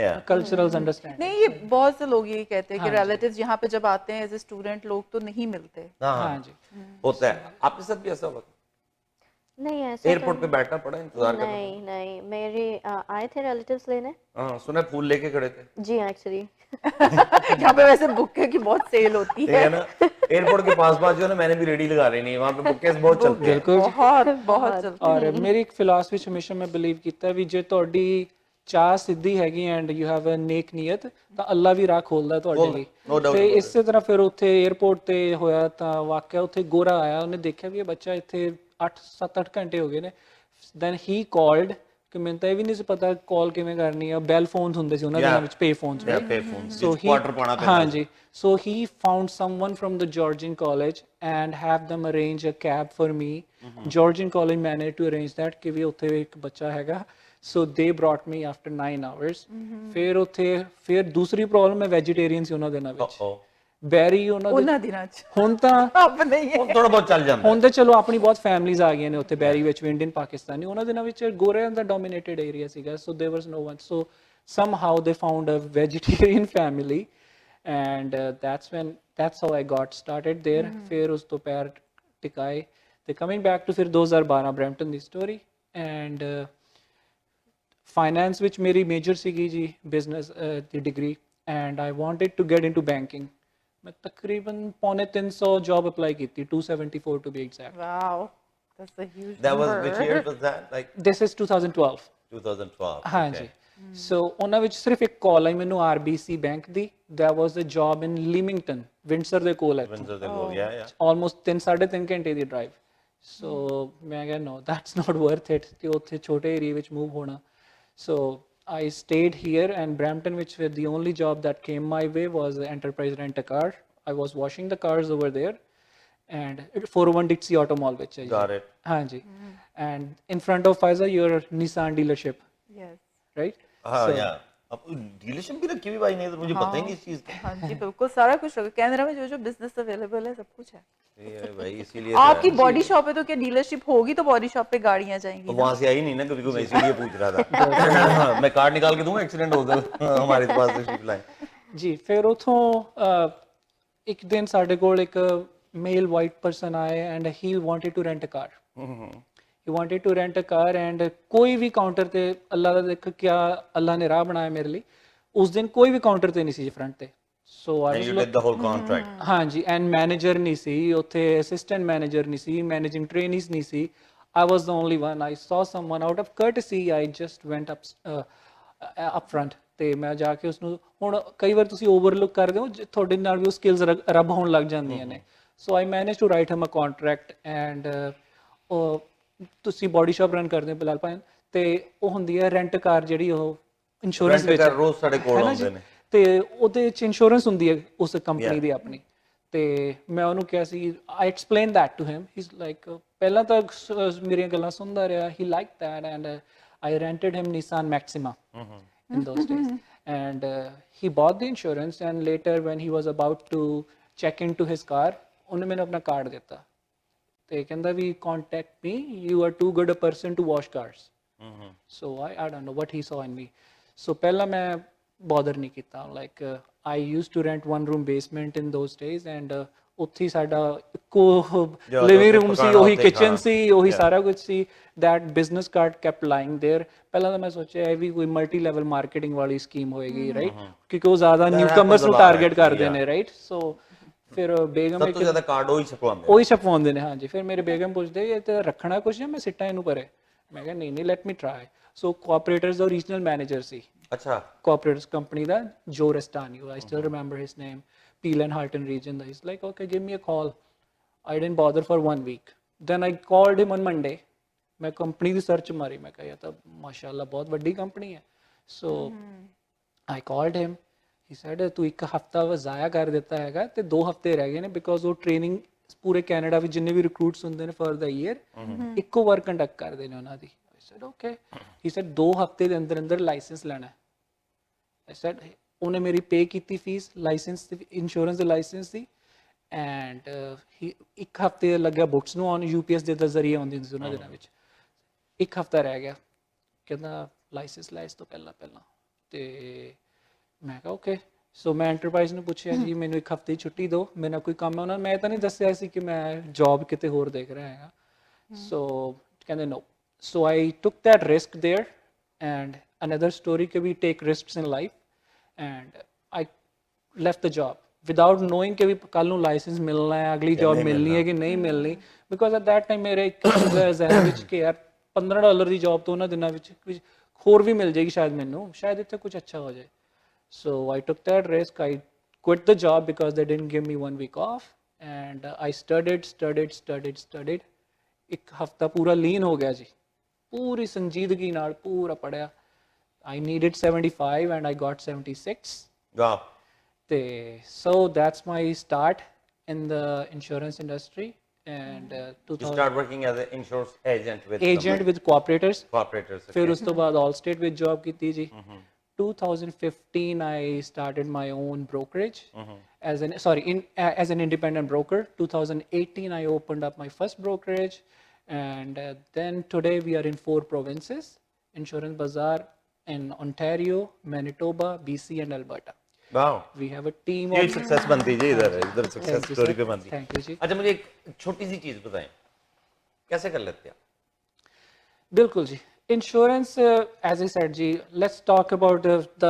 Yeah. Cultural understanding. नहीं, ये बहुत से लोग यही कहते हैं कि हाँ जी। रिलेटिव्स यहाँ पे जब आते हैं एज ए स्टूडेंट, लोग तो नहीं मिलते। हाँ हाँ जी, होता है। आपके साथ भी ऐसा हुआ? नहीं ऐसा एयरपोर्ट पे बैठना पड़ा, इंतजार करना नहीं नहीं, मेरे आए थे रिलेटिव्स लेने। पड़ा? हाँ, सुना है फूल लेके खड़े थे। जी एक्चुअली यहाँ पे वैसे बुक्के की बहुत सेल होती ठीक है, है ना, एयरपोर्ट के पास जो है ना, मैंने भी रेडी लगा रही नहीं, वहाँ पे बुकेस बहुत चलते हैं। ਬਿਲਕੁਲ। बहुत बहुत चलती ਔਰ ਮੇਰੀ ਇੱਕ ਫਿਲਾਸਫੀ ਵਿੱਚ ਹਮੇਸ਼ਾ ਮੈਂ ਬਿਲੀਵ ਕੀਤਾ ਵੀ ਜੇ ਤੁਹਾਡੀ ਚਾਹ ਸਿੱਧੀ ਹੈਗੀ ਐਂਡ ਯੂ ਹੈਵ ਅ ਨੇਕ ਨੀਅਤ, ਤਾਂ ਅੱਲਾ ਵੀ ਰਾਹ ਖੋਲਦਾ ਤੁਹਾਡੇ ਲਈ। no doubt ਤੇ about ਇਸੇ ਤਰ੍ਹਾਂ ਫਿਰ ਉੱਥੇ 에ਅਰਪੋਰਟ ਤੇ ਹੋਇਆ ਤਾਂ ਵਾਕਿਆ, ਉੱਥੇ ਗੋਰਾ ਆਇਆ, ਉਹਨੇ ਦੇਖਿਆ ਵੀ ਇਹ ਬੱਚਾ ਇੱਥੇ 8-7-8 ਘੰਟੇ ਹੋ ਗਏ ਨੇ, then he called ਕਿ ਮੈਨੂੰ ਤਾਂ ਇਹ ਵੀ ਨਹੀਂ ਸੀ ਪਤਾ ਕਾਲ ਕਿਵੇਂ ਕਰਨੀ ਆ ਬੈਲ ਫੋਨਸ ਹੁੰਦੇ ਸੀ ਉਹਨਾਂ ਦੇ Yeah. ਵਿੱਚ ਪੇ phones Yeah, pay phones, so ਵਿੱਚ he quarter ਪਾਉਣਾ ਪੈਂਦਾ ਹਾਂਜੀ so he found someone from the Georgian college and have them arrange a cab for me Georgian college managed to arrange that ਕਿ ਵੀ ਉੱਥੇ ਇੱਕ ਬੱਚਾ ਹੈਗਾ so they brought me after 9 hours ਫਿਰ ਦੂਸਰੀ ਪ੍ਰੋਬਲਮ ਹੈ ਵੈਜੀਟੇਰੀਅਨ ਸੀ ਉਹਨਾਂ ਦਿਨਾਂ ਵਿੱਚ Oh, ਬੈਰੀ ਉਹਨਾਂ ਦੇ ਉਹਨਾਂ ਦਿਨਾਂ ਚ ਹੁਣ ਤਾਂ ਆਪ ਨਹੀਂ ਹੈ ਉਹ ਥੋੜਾ ਬਹੁਤ ਚੱਲ ਜਾਂਦਾ ਹੁਣ ਤਾਂ ਚਲੋ ਆਪਣੀ ਬਹੁਤ ਫੈਮਲੀਜ਼ ਆ ਗਈਆਂ ਨੇ ਉੱਥੇ ਬੈਰੀ ਵਿੱਚ ਵੀ ਇੰਡੀਅਨ ਪਾਕਿਸਤਾਨੀ ਉਹਨਾਂ ਦਿਨਾਂ ਵਿੱਚ ਗੋਰਿਆਂ ਦਾ ਡੋਮੀਨੇਟਡ ਏਰੀਆ ਸੀਗਾ so there was no one so somehow they found a vegetarian family and that's how I got started there ਫਿਰ ਉਸ ਤੋਂ ਪੈਰ ਟਿਕਾਏ ਤੇ coming back to ਫਿਰ 2012 Brampton the story and finance ਵਿੱਚ ਮੇਰੀ ਮੇਜਰ ਸੀਗੀ ਜੀ business the degree and I wanted to get into banking ਮੈਂ ਤਕਰੀਬਨ ਪੌਣੇ 300 ਜੌਬ ਅਪਲਾਈ ਕੀਤੀ 274 to be exact wow that's a huge that was which year was that like this is 2012 2012 ਹਾਂਜੀ ਸੋ ਉਹਨਾਂ ਵਿੱਚ ਸਿਰਫ ਇੱਕ ਕਾਲ ਆਈ ਮੈਨੂੰ RBC bank the that was a job in Leamington Windsor ਦੇ ਕੋਲ ਹੈ Windsor ਦੇ ਕੋਲ yeah almost 3.5 ਘੰਟੇ ਦੀ ਡਰਾਈਵ ਸੋ ਮੈਂ ਕਿਹਾ no that's not worth it ਕਿ ਉੱਥੇ ਛੋਟੇ ਏਰੀਆ ਵਿੱਚ ਮੂਵ ਹੋਣਾ so I stayed here and Brampton which were the only job that came my way was Enterprise Rent a Car I was washing the cars over there and 401 Dixie Auto Mall which is got it ਹਾਂਜੀ and in front of Pfizer your Nissan dealership yes right हाँ यार अब dealership भी रखी हुई भाई नहीं तो मुझे पता ही नहीं इस चीज का हाँ जी बिल्कुल सारा कुछ रखा कैनरा में जो बिजनेस अवेलेबल है सब कुछ है ये भाई इसीलिए आपकी बॉडी शॉप है तो क्या डीलरशिप होगी तो बॉडी शॉप पे गाड़ियां जाएंगी तो वहां से आई नहीं ना कभी को मैं इसीलिए पूछ रहा था मैं कार्ड निकाल के दूंगा एक्सीडेंट हो जाए हमारे पास तशरीफ लाए ਜੀ ਫਿਰ ਉਥੋਂ ਇੱਕ ਦਿਨ ਸਾਡੇ ਕੋਲ ਇੱਕ ਮੇਲ ਵਾਈਟ ਪਰਸਨ ਆਏ and he wanted to rent a car he wanted to rent a car and ਕੋਈ ਵੀ ਕਾਊਂਟਰ ਤੇ ਅੱਲਾ ਦਾ ਦੇਖ ਕਿਆ ਅੱਲਾ ਨੇ ਰਾਹ ਬਣਾਇਆ ਮੇਰੇ ਲਈ ਉਸ ਦਿਨ ਕੋਈ ਵੀ ਕਾਊਂਟਰ ਤੇ ਨਹੀਂ ਸੀ ਫਰੰਟ ਤੇ ਸੋ and I you did the whole contract ਹਾਂਜੀ ਐਂਡ ਮੈਨੇਜਰ ਨਹੀਂ ਸੀ ਉੱਥੇ ਅਸਿਸਟੈਂਟ ਮੈਨੇਜਰ ਨਹੀਂ ਸੀ ਮੈਨੇਜਿੰਗ ਟ੍ਰੇਨੀਜ਼ ਨਹੀਂ ਸੀ I was the only one I saw someone out of courtesy I just went up front ਤੇ ਮੈਂ ਜਾ ਕੇ ਉਸਨੂੰ ਹੁਣ ਕਈ ਵਾਰ ਤੁਸੀਂ ਓਵਰਲੁੱਕ ਕਰਦੇ ਹੋ ਤੁਹਾਡੇ ਨਾਲ ਵੀ ਉਹ ਸਕਿੱਲਸ ਰੱਬ ਹੋਣ ਲੱਗ ਜਾਂਦੀਆਂ ਨੇ so I manage to write him a contract and ਤੁਸੀਂ ਬੋਡੀ ਸ਼ਾਪ ਰਨ ਕਰਦੇ ਹੋ ਬਿਲਾਲ ਭਾਈ ਤੇ ਉਹ ਹੁੰਦੀ ਹੈ ਰੈਂਟ ਕਾਰ ਜਿਹੜੀ ਉਹ ਇੰਸ਼ੋਰੈਂਸ Rent a ਵਿੱਚ car ਰੋਜ਼ ਸਾਡੇ ਕੋਲ ਹੈ ਨਾ ਆਉਂਦੇ ਜੀ? ਨੇ ਤੇ ਉਹਦੇ ਚ ਇੰਸ਼ੋਰੈਂਸ ਹੁੰਦੀ ਹੈ ਉਸ ਕੰਪਨੀ Yeah. ਦੀ ਆਪਣੀ ਤੇ ਮੈਂ ਉਹਨੂੰ ਕਿਹਾ ਸੀ I explain that to him he is like ਪਹਿਲਾਂ ਤਾਂ ਮੇਰੀਆਂ ਗੱਲਾਂ ਸੁਣਦਾ ਰਿਹਾ he like that and I rented him Nissan Maxima in those days and he bought the insurance and later when he was about to check into his car ਉਹਨੇ ਮੈਨੂੰ ਆਪਣਾ card ਦਿੱਤਾ ਤੇ ਕਹਿੰਦਾ ਵੀ contact me you are too good a person to wash cars so I don't know what he saw in me so ਪਹਿਲਾਂ ਮੈਂ bother ਨਹੀਂ ਕੀਤਾ like I used to rent one room basement in those days and ਉੱਥੇ ਸਾਡਾ ਇੱਕੋ living room ਸੀ ਉਹੀ kitchen ਸੀ ਉਹੀ ਸਾਰਾ ਕੁਝ ਸੀ that business card kept lying there ਪਹਿਲਾਂ ਤਾਂ ਮੈਂ ਸੋਚਿਆ ਇਹ ਵੀ ਕੋਈ ਮਲਟੀ ਲੈਵਲ ਮਾਰਕੀਟਿੰਗ ਵਾਲੀ ਸਕੀਮ ਹੋਏਗੀ ਰਾਈਟ ਕਿਉਂਕਿ ਉਹ ਜ਼ਿਆਦਾ ਨਿਊਕਮਰਸ ਨੂੰ ਟਾਰਗੇਟ ਕਰਦੇ ਨੇ ਰਾਈਟ ਸੋ ਫਿਰ ਬੇਗਮ ਸਭ ਤੋਂ ਜ਼ਿਆਦਾ ਕਾਰਡ ਉਹੀ ਛਪਵਾਉਂਦੇ ਉਹੀ ਛਪਵਾਉਂਦੇ ਨੇ ਹਾਂਜੀ ਫਿਰ ਮੇਰੇ ਬੇਗਮ ਪੁੱਛਦੇ ਇਹ ਤੇ ਰੱਖਣਾ ਕੁਝ ਹੈ ਮੈਂ ਸਿੱਟਾ ਇਹਨੂੰ ਪਰੇ ਮੈਂ ਕਿਹਾ ਨਹੀਂ ਨਹੀਂ ਲੈਟ ਮੀ ਟਰਾਈ ਸੋ ਕੋਆਪਰੇਟਰਸ ਦਾ ਰੀਜਨਲ ਮੈਨੇਜਰ ਸੀ ਅੱਛਾ cooperative company the Joe Restano I still remember his name Peel and Halton region he's like okay give me a call I didn't bother for 1 week then I called him on Monday ਮੈਂ company ਦੀ search ਮਾਰੀ ਮੈਂ ਕਿਹਾ ਇਹ ਤਾਂ ਮਾਸ਼ਾਅੱਲਾ ਬਹੁਤ ਵੱਡੀ company ਹੈ so I called him he said ਤੂੰ ਇੱਕ ਹਫਤਾ ਜ਼ਾਇਆ ਕਰ ਦਿੱਤਾ ਹੈਗਾ ਤੇ 2 ਹਫਤੇ ਰਹਿ ਗਏ ਨੇ ਬਿਕੋਜ਼ ਉਹ ਟ੍ਰੇਨਿੰਗ ਪੂਰੇ ਕੈਨੇਡਾ ਵਿੱਚ ਜਿੰਨੇ ਵੀ ਰਿਕਰੂਟਸ ਹੁੰਦੇ ਨੇ ਫॉर ਦਾ ਈਅਰ ਇੱਕੋ ਵਾਰ ਕੰਡਕਟ ਕਰਦੇ ਨੇ ਉਹਨਾਂ ਦੀ I said okay he said 2 ਹਫਤੇ ਦੇ ਅੰਦਰ ਅੰਦਰ ਲਾਇਸੈਂਸ ਲੈਣਾ I said ਉਹਨੇ ਮੇਰੀ ਪੇ ਕੀਤੀ ਫੀਸ ਲਾਇਸੈਂਸ ਦੀ ਇੰਸ਼ੋਰੈਂਸ ਦੇ ਲਾਇਸੈਂਸ ਦੀ ਐਂਡ ਇੱਕ ਹਫਤੇ ਲੱਗਿਆ ਬੁੱਕਸ ਨੂੰ ਆਨ UPS ਦੇ ਜ਼ਰੀਏ ਆਉਂਦੀ ਸੀ ਉਹਨਾਂ ਦਿਨਾਂ ਵਿੱਚ ਇੱਕ ਹਫਤਾ ਰਹਿ ਗਿਆ ਕਹਿੰਦਾ ਲਾਇਸੈਂਸ ਲੈ ਇਸ ਤੋਂ ਪਹਿਲਾਂ ਤੇ ਮੈਂ ਕਿਹਾ ਓਕੇ ਸੋ ਮੈਂ ਐਂਟਰਪ੍ਰਾਈਜ਼ ਨੂੰ ਪੁੱਛਿਆ ਜੀ ਮੈਨੂੰ ਇੱਕ ਹਫਤੇ ਦੀ ਛੁੱਟੀ ਦਿਓ ਮੇਰੇ ਨਾਲ ਕੋਈ ਕੰਮ ਹੈ ਉਹਨਾਂ ਮੈਂ ਤਾਂ ਨਹੀਂ ਦੱਸਿਆ ਸੀ ਕਿ ਮੈਂ ਜੌਬ ਕਿਤੇ ਹੋਰ ਦੇਖ ਰਿਹਾ ਹੈਗਾ ਸੋ ਕਹਿੰਦੇ ਨੋ so I took that risk there and another story ਕਿ we take risks in life and I left the job without knowing ਕਿ ਵੀ ਕੱਲ ਨੂੰ ਲਾਇਸੈਂਸ ਮਿਲਣਾ ਹੈ ਅਗਲੀ ਜੌਬ ਮਿਲਣੀ ਹੈ ਕਿ ਨਹੀਂ ਮਿਲਣੀ because at that time ਮੇਰੇ ਇੱਕ ਜ਼ਹਿਨ ਵਿੱਚ ਕਿ ਯਾਰ $15 ਦੀ ਜੌਬ ਤੋਂ ਉਹਨਾਂ ਦਿਨਾਂ ਵਿੱਚ ਹੋਰ ਵੀ ਮਿਲ ਜਾਏਗੀ ਸ਼ਾਇਦ ਮੈਨੂੰ ਸ਼ਾਇਦ ਇੱਥੇ ਕੁਝ ਅੱਛਾ ਹੋ ਜਾਏ so I took that risk I quit the job because they didn't give me 1 week off and I studied ਇੱਕ ਹਫਤਾ ਪੂਰਾ ਲੀਨ ਹੋ ਗਿਆ ਜੀ ਪੂਰੀ ਸੰਜੀਦਗੀ ਨਾਲ ਪੂਰਾ ਪੜਿਆ I needed 75 and I got 76 वाह ਤੇ so that's my start in the insurance industry and you 2000 start working as an insurance agent with agent with cooperators cooperators ਫਿਰ ਉਸ ਤੋਂ ਬਾਅਦ Allstate ਵਿੱਚ ਜੌਬ ਕੀਤੀ ਜੀ 2015 I started my own brokerage as an independent broker 2018 I opened up my first brokerage and then today we are in 4 provinces Insurance Bazaar in Ontario Manitoba BC and Alberta वाह we have a team ये of success बनती है इधर success Thank you, story sir. पे बनती है Thank you, जी. अच्छा मुझे एक छोटी सी चीज बताएं कैसे कर लेते हैं बिल्कुल जी इंश्योरेंस एज आई सेड जी let's talk about the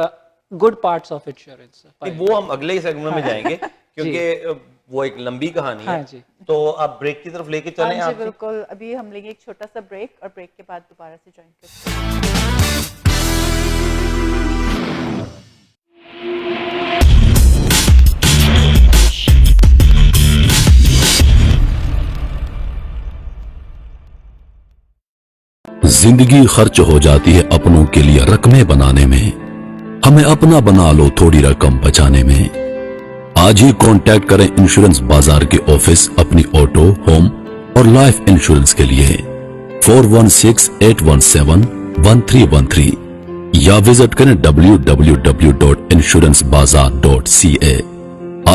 good parts of insurance नहीं, वो हम अगले ही सेगमेंट में जाएंगे क्योंकि वो एक लंबी कहानी हाँ है जी। तो आप ब्रेक की तरफ लेके हाँ चलें जी आप बिल्कुल अभी हम लेंगे एक छोटा सा ब्रेक और ब्रेक के बाद दोबारा से ज्वाइन करते हैं जिंदगी खर्च हो जाती है अपनों के लिए रकमें बनाने में हमें अपना बना लो थोड़ी रकम बचाने में आज ही कांटेक्ट करें इंश्योरेंस बाजार के ऑफिस अपनी ऑटो होम और लाइफ इंश्योरेंस के लिए 4168171313 या विजिट करें www.insurancebazar.ca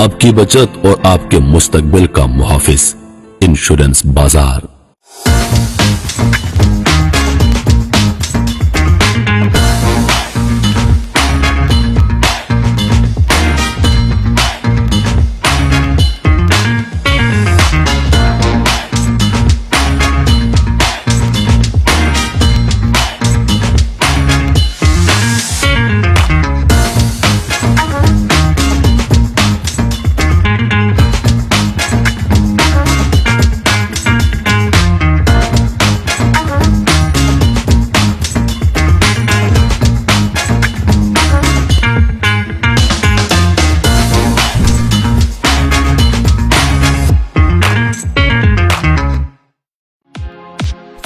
आपकी बचत और आपके मुस्तकबिल का मुहाफिज इंश्योरेंस बाजार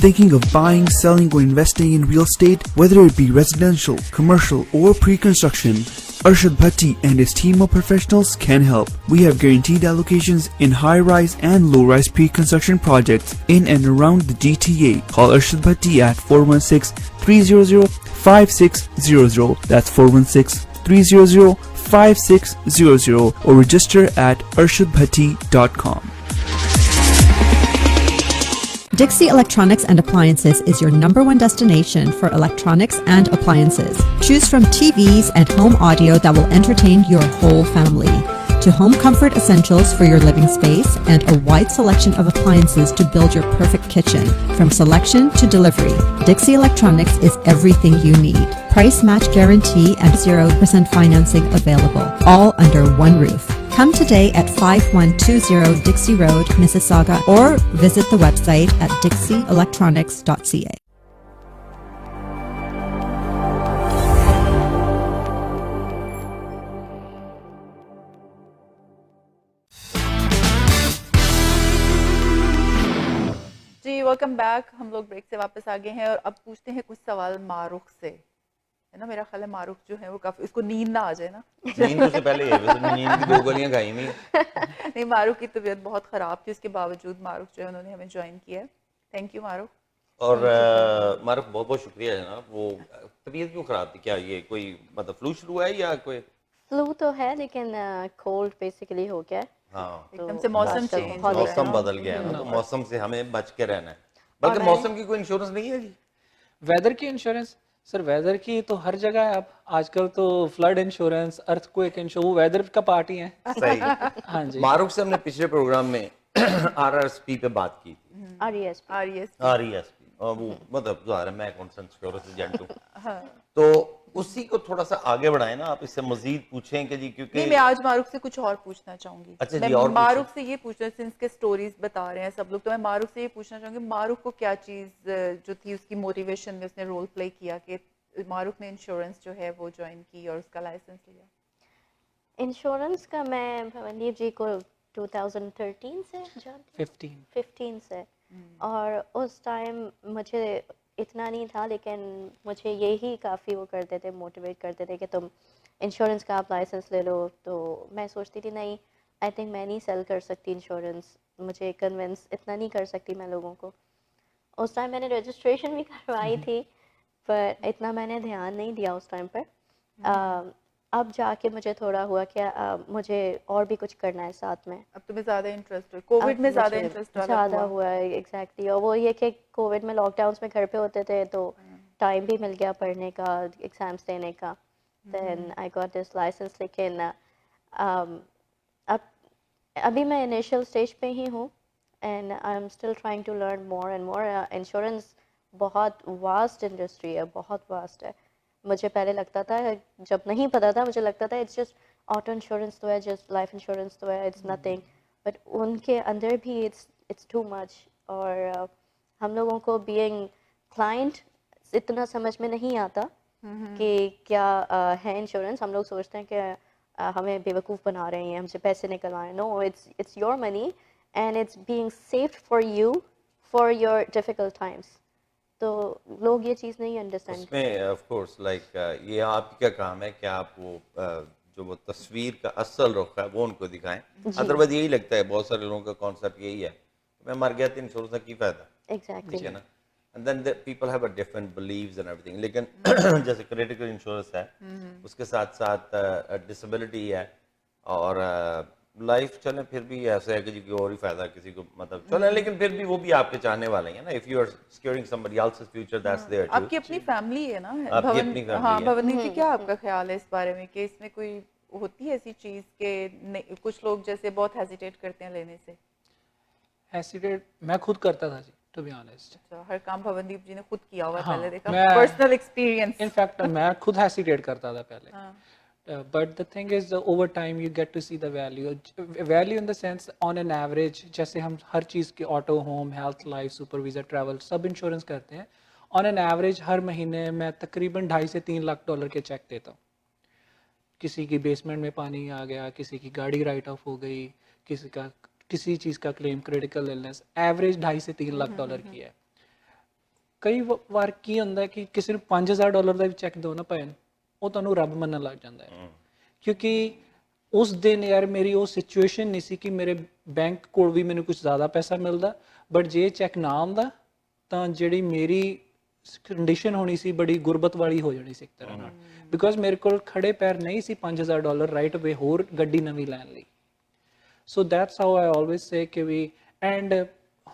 Thinking of buying, selling, or investing in real estate, whether it be residential, commercial, or pre-construction, Arshad Bhatti and his team of professionals can help. We have guaranteed allocations in high-rise and low-rise pre-construction projects in and around the GTA. Call Arshad Bhatti at 416-300-5600. That's 416-300-5600 or register at arshadbhatti.com. Dixie Electronics and Appliances is your #1 destination for electronics and appliances. Choose from TVs and home audio that will entertain your whole family, to home comfort essentials for your living space and a wide selection of appliances to build your perfect kitchen. From selection to delivery, Dixie Electronics is everything you need. Price match guarantee and 0% financing available, all under one roof. Come today at 5120 Dixie Road, Mississauga, or visit the website at dixieelectronics.ca. जी welcome back हम लोग break से वापस आ गए हैं और अब पूछते हैं कुछ सवाल मारूख से है ना मेरा ख्याल है मारूख जो है वो काफी उसको नींद ना आ जाए ना नींद तो उससे पहले ही है वैसे नींद की 2 गोलियां खाई नहीं नहीं मारूख की तबीयत बहुत ख़राब थी उसके बावजूद मारूख जो है उन्होंने हमें ज्वाइन किया है थैंक यू मारूख और मारूफ बहुत बहुत शुक्रिया जनाब वो तबीयत क्यों खराब थी क्या ये कोई मतलब फ्लू शुरू है या कोई फ्लू तो है लेकिन कोल्ड बेसिकली हो गया है हाँ एकदम से मौसम आजकल चेंज बहुत मौसम बदल गया है ना तो मौसम से हमें बच के रहना है बल्कि मौसम की कोई इंश्योरेंस नहीं है जी वेदर की इंश्योरेंस सर वेदर की तो हर जगह है अब आजकल तो फ्लड इंश्योरेंस अर्थक्वेक इंश्योरेंस वो वेदर का पार्ट ही है सही हाँ जी मारूफ से हमने पिछले प्रोग्राम में RRSP पे बात की थी RESP RESP और वो मतलब ज़ाहिर है मैं कौन सा इंश्योरेंस एजेंट हूँ तो उसी को थोड़ा सा आगे बढ़ाएं ना आप इससे मजीद पूछें कि जी क्योंकि नहीं मैं आज मारूख से कुछ और पूछना चाहूंगी अच्छा मैं जी, और मारूख से ये पूछना सिंस के स्टोरीज बता रहे हैं सब लोग तो मैं मारूख से ये पूछना चाहूंगी मारूख को क्या चीज जो थी उसकी मोटिवेशन में उसने रोल प्ले किया कि मारूख ने इंश्योरेंस जो है वो ज्वाइन की और उसका लाइसेंस लिया इंश्योरेंस का मैं भवनदीप जी को 2013 से जानती 15 15 से और उस टाइम मुझे इतना नहीं था, लेकिन मुझे यही काफ़ी वो करते थे, मोटिवेट करते थे कि तुम इंश्योरेंस का आप लाइसेंस ले लो। तो मैं सोचती थी नहीं, आई थिंक मैं नहीं सेल कर सकती इंश्योरेंस, मुझे कन्विंस इतना नहीं कर सकती मैं लोगों को। उस टाइम मैंने रजिस्ट्रेशन भी करवाई थी, पर इतना मैंने ध्यान नहीं दिया उस टाइम पर। अब जाके मुझे थोड़ा हुआ कि मुझे और भी कुछ करना है साथ में। अब तुम्हें ज्यादा इंटरेस्ट है, कोविड में ज्यादा इंटरेस्ट ज़्यादा हुआ है, एग्जैक्टली। और वो ये कि कोविड में लॉकडाउन में घर पे होते थे, तो टाइम भी मिल गया पढ़ने का, एग्जाम्स देने का। Then I got this licence. लेकिन अब अभी मैं इनिशियल स्टेज पे ही हूँ, and I am still trying to learn more and more. Insurance बहुत वास्ट इंडस्ट्री है, बहुत वास्ट है। मुझे पहले लगता था, जब नहीं पता था, मुझे लगता था इट्स जस्ट ऑटो इंश्योरेंस तो है, जस्ट लाइफ इंश्योरेंस तो है, इट्स नथिंग। बट उनके अंदर भी इट्स टू मच। और हम लोगों को बीइंग क्लाइंट इतना समझ में नहीं आता कि क्या है इंश्योरेंस। हम लोग सोचते हैं कि हमें बेवकूफ़ बना रहे हैं, हमसे पैसे निकलवाएं। No, it's your money and it's being saved for you for your difficult times. तो लोग ये चीज़ नहीं अंडरस्टैंड। उसमें ऑफ कोर्स लाइक ये आपका क्या काम है कि आप वो जो वो तस्वीर का असल रुख है वो उनको दिखाएं। अदरवाइज यही लगता है बहुत सारे लोगों का कॉन्सेप्ट यही है, मैं मर गया तो इंश्योरेंस का की फायदा। एग्जैक्टली। ठीक है ना। And then people have a different believes and everything. लेकिन जैसे क्रिटिकल इंश्योरेंस है, उसके साथ साथ डिसेबिलिटी है और लाइफ चले, फिर भी ऐसा है कि जी कोई और ही फायदा किसी को मतलब चले, लेकिन फिर भी वो भी आपके चाहने वाले हैं ना। If you are securing somebody else's future, that's there too. आपकी अपनी फैमिली है ना आपकी भवन। अपनी family हाँ है। भवनीत जी, क्या आपका ख्याल है इस बारे में कि इसमें कोई होती है ऐसी चीज के कुछ लोग जैसे बहुत हेजिटेट करते हैं लेने से? हेसिटेट मैं खुद करता था जी, टू बी ऑनेस्ट। अच्छा, हर काम भवनदीप जी ने खुद किया हुआ है, हाँ, पहले देखा, मैं- पर्सनल एक्सपीरियंस। इनफैक्ट मैं खुद हेसिटेट करता था पहले, but the thing is over time you get to see the value in the sense on an average. जैसे हम हर चीज़ के auto, home, health, life, supervisor, travel सब इंश्योरेंस करते हैं। ऑन एन एवरेज हर महीने मैं तकरीबन 2.5 से 3 लाख डॉलर के चेक देता हूँ। किसी की बेसमेंट में पानी आ गया, किसी की गाड़ी राइट ऑफ हो गई, किसी चीज़ का क्लेम, क्रिटिकल इलनेस, एवरेज 2.5 से 3 लाख डॉलर की है। कई ਵਾਰ ਕੀ ਹੁੰਦਾ ਕਿ ਕਿਸੇ ਨੂੰ 5000 ਡਾਲਰ ਦਾ ਵੀ ਚੈੱਕ ਦਿਓ ਨਾ ਪੈਨ, ਉਹ ਤੁਹਾਨੂੰ ਰੱਬ ਮੰਨਣ ਲੱਗ ਜਾਂਦਾ ਹੈ। ਕਿਉਂਕਿ ਉਸ ਦਿਨ ਯਾਰ ਮੇਰੀ ਉਹ ਸਿਚੁਏਸ਼ਨ ਨਹੀਂ ਸੀ ਕਿ ਮੇਰੇ ਬੈਂਕ ਕੋਲ ਵੀ ਮੈਨੂੰ ਕੁਝ ਜ਼ਿਆਦਾ ਪੈਸਾ ਮਿਲਦਾ, ਬਟ ਜੇ ਚੈੱਕ ਨਾ ਆਉਂਦਾ ਤਾਂ ਜਿਹੜੀ ਮੇਰੀ ਕੰਡੀਸ਼ਨ ਹੋਣੀ ਸੀ ਬੜੀ ਗੁਰਬਤ ਵਾਲੀ ਹੋ ਜਾਣੀ ਸੀ ਇੱਕ ਤਰ੍ਹਾਂ ਨਾਲ, ਬਿਕੋਜ਼ ਮੇਰੇ ਕੋਲ ਖੜੇ ਪੈਰ ਨਹੀਂ ਸੀ 5000 ਡਾਲਰ ਰਾਈਟ ਅਵੇ ਹੋਰ ਗੱਡੀ ਨਵੀਂ ਲੈਣ ਲਈ। So that's how I always say ਕਿ we and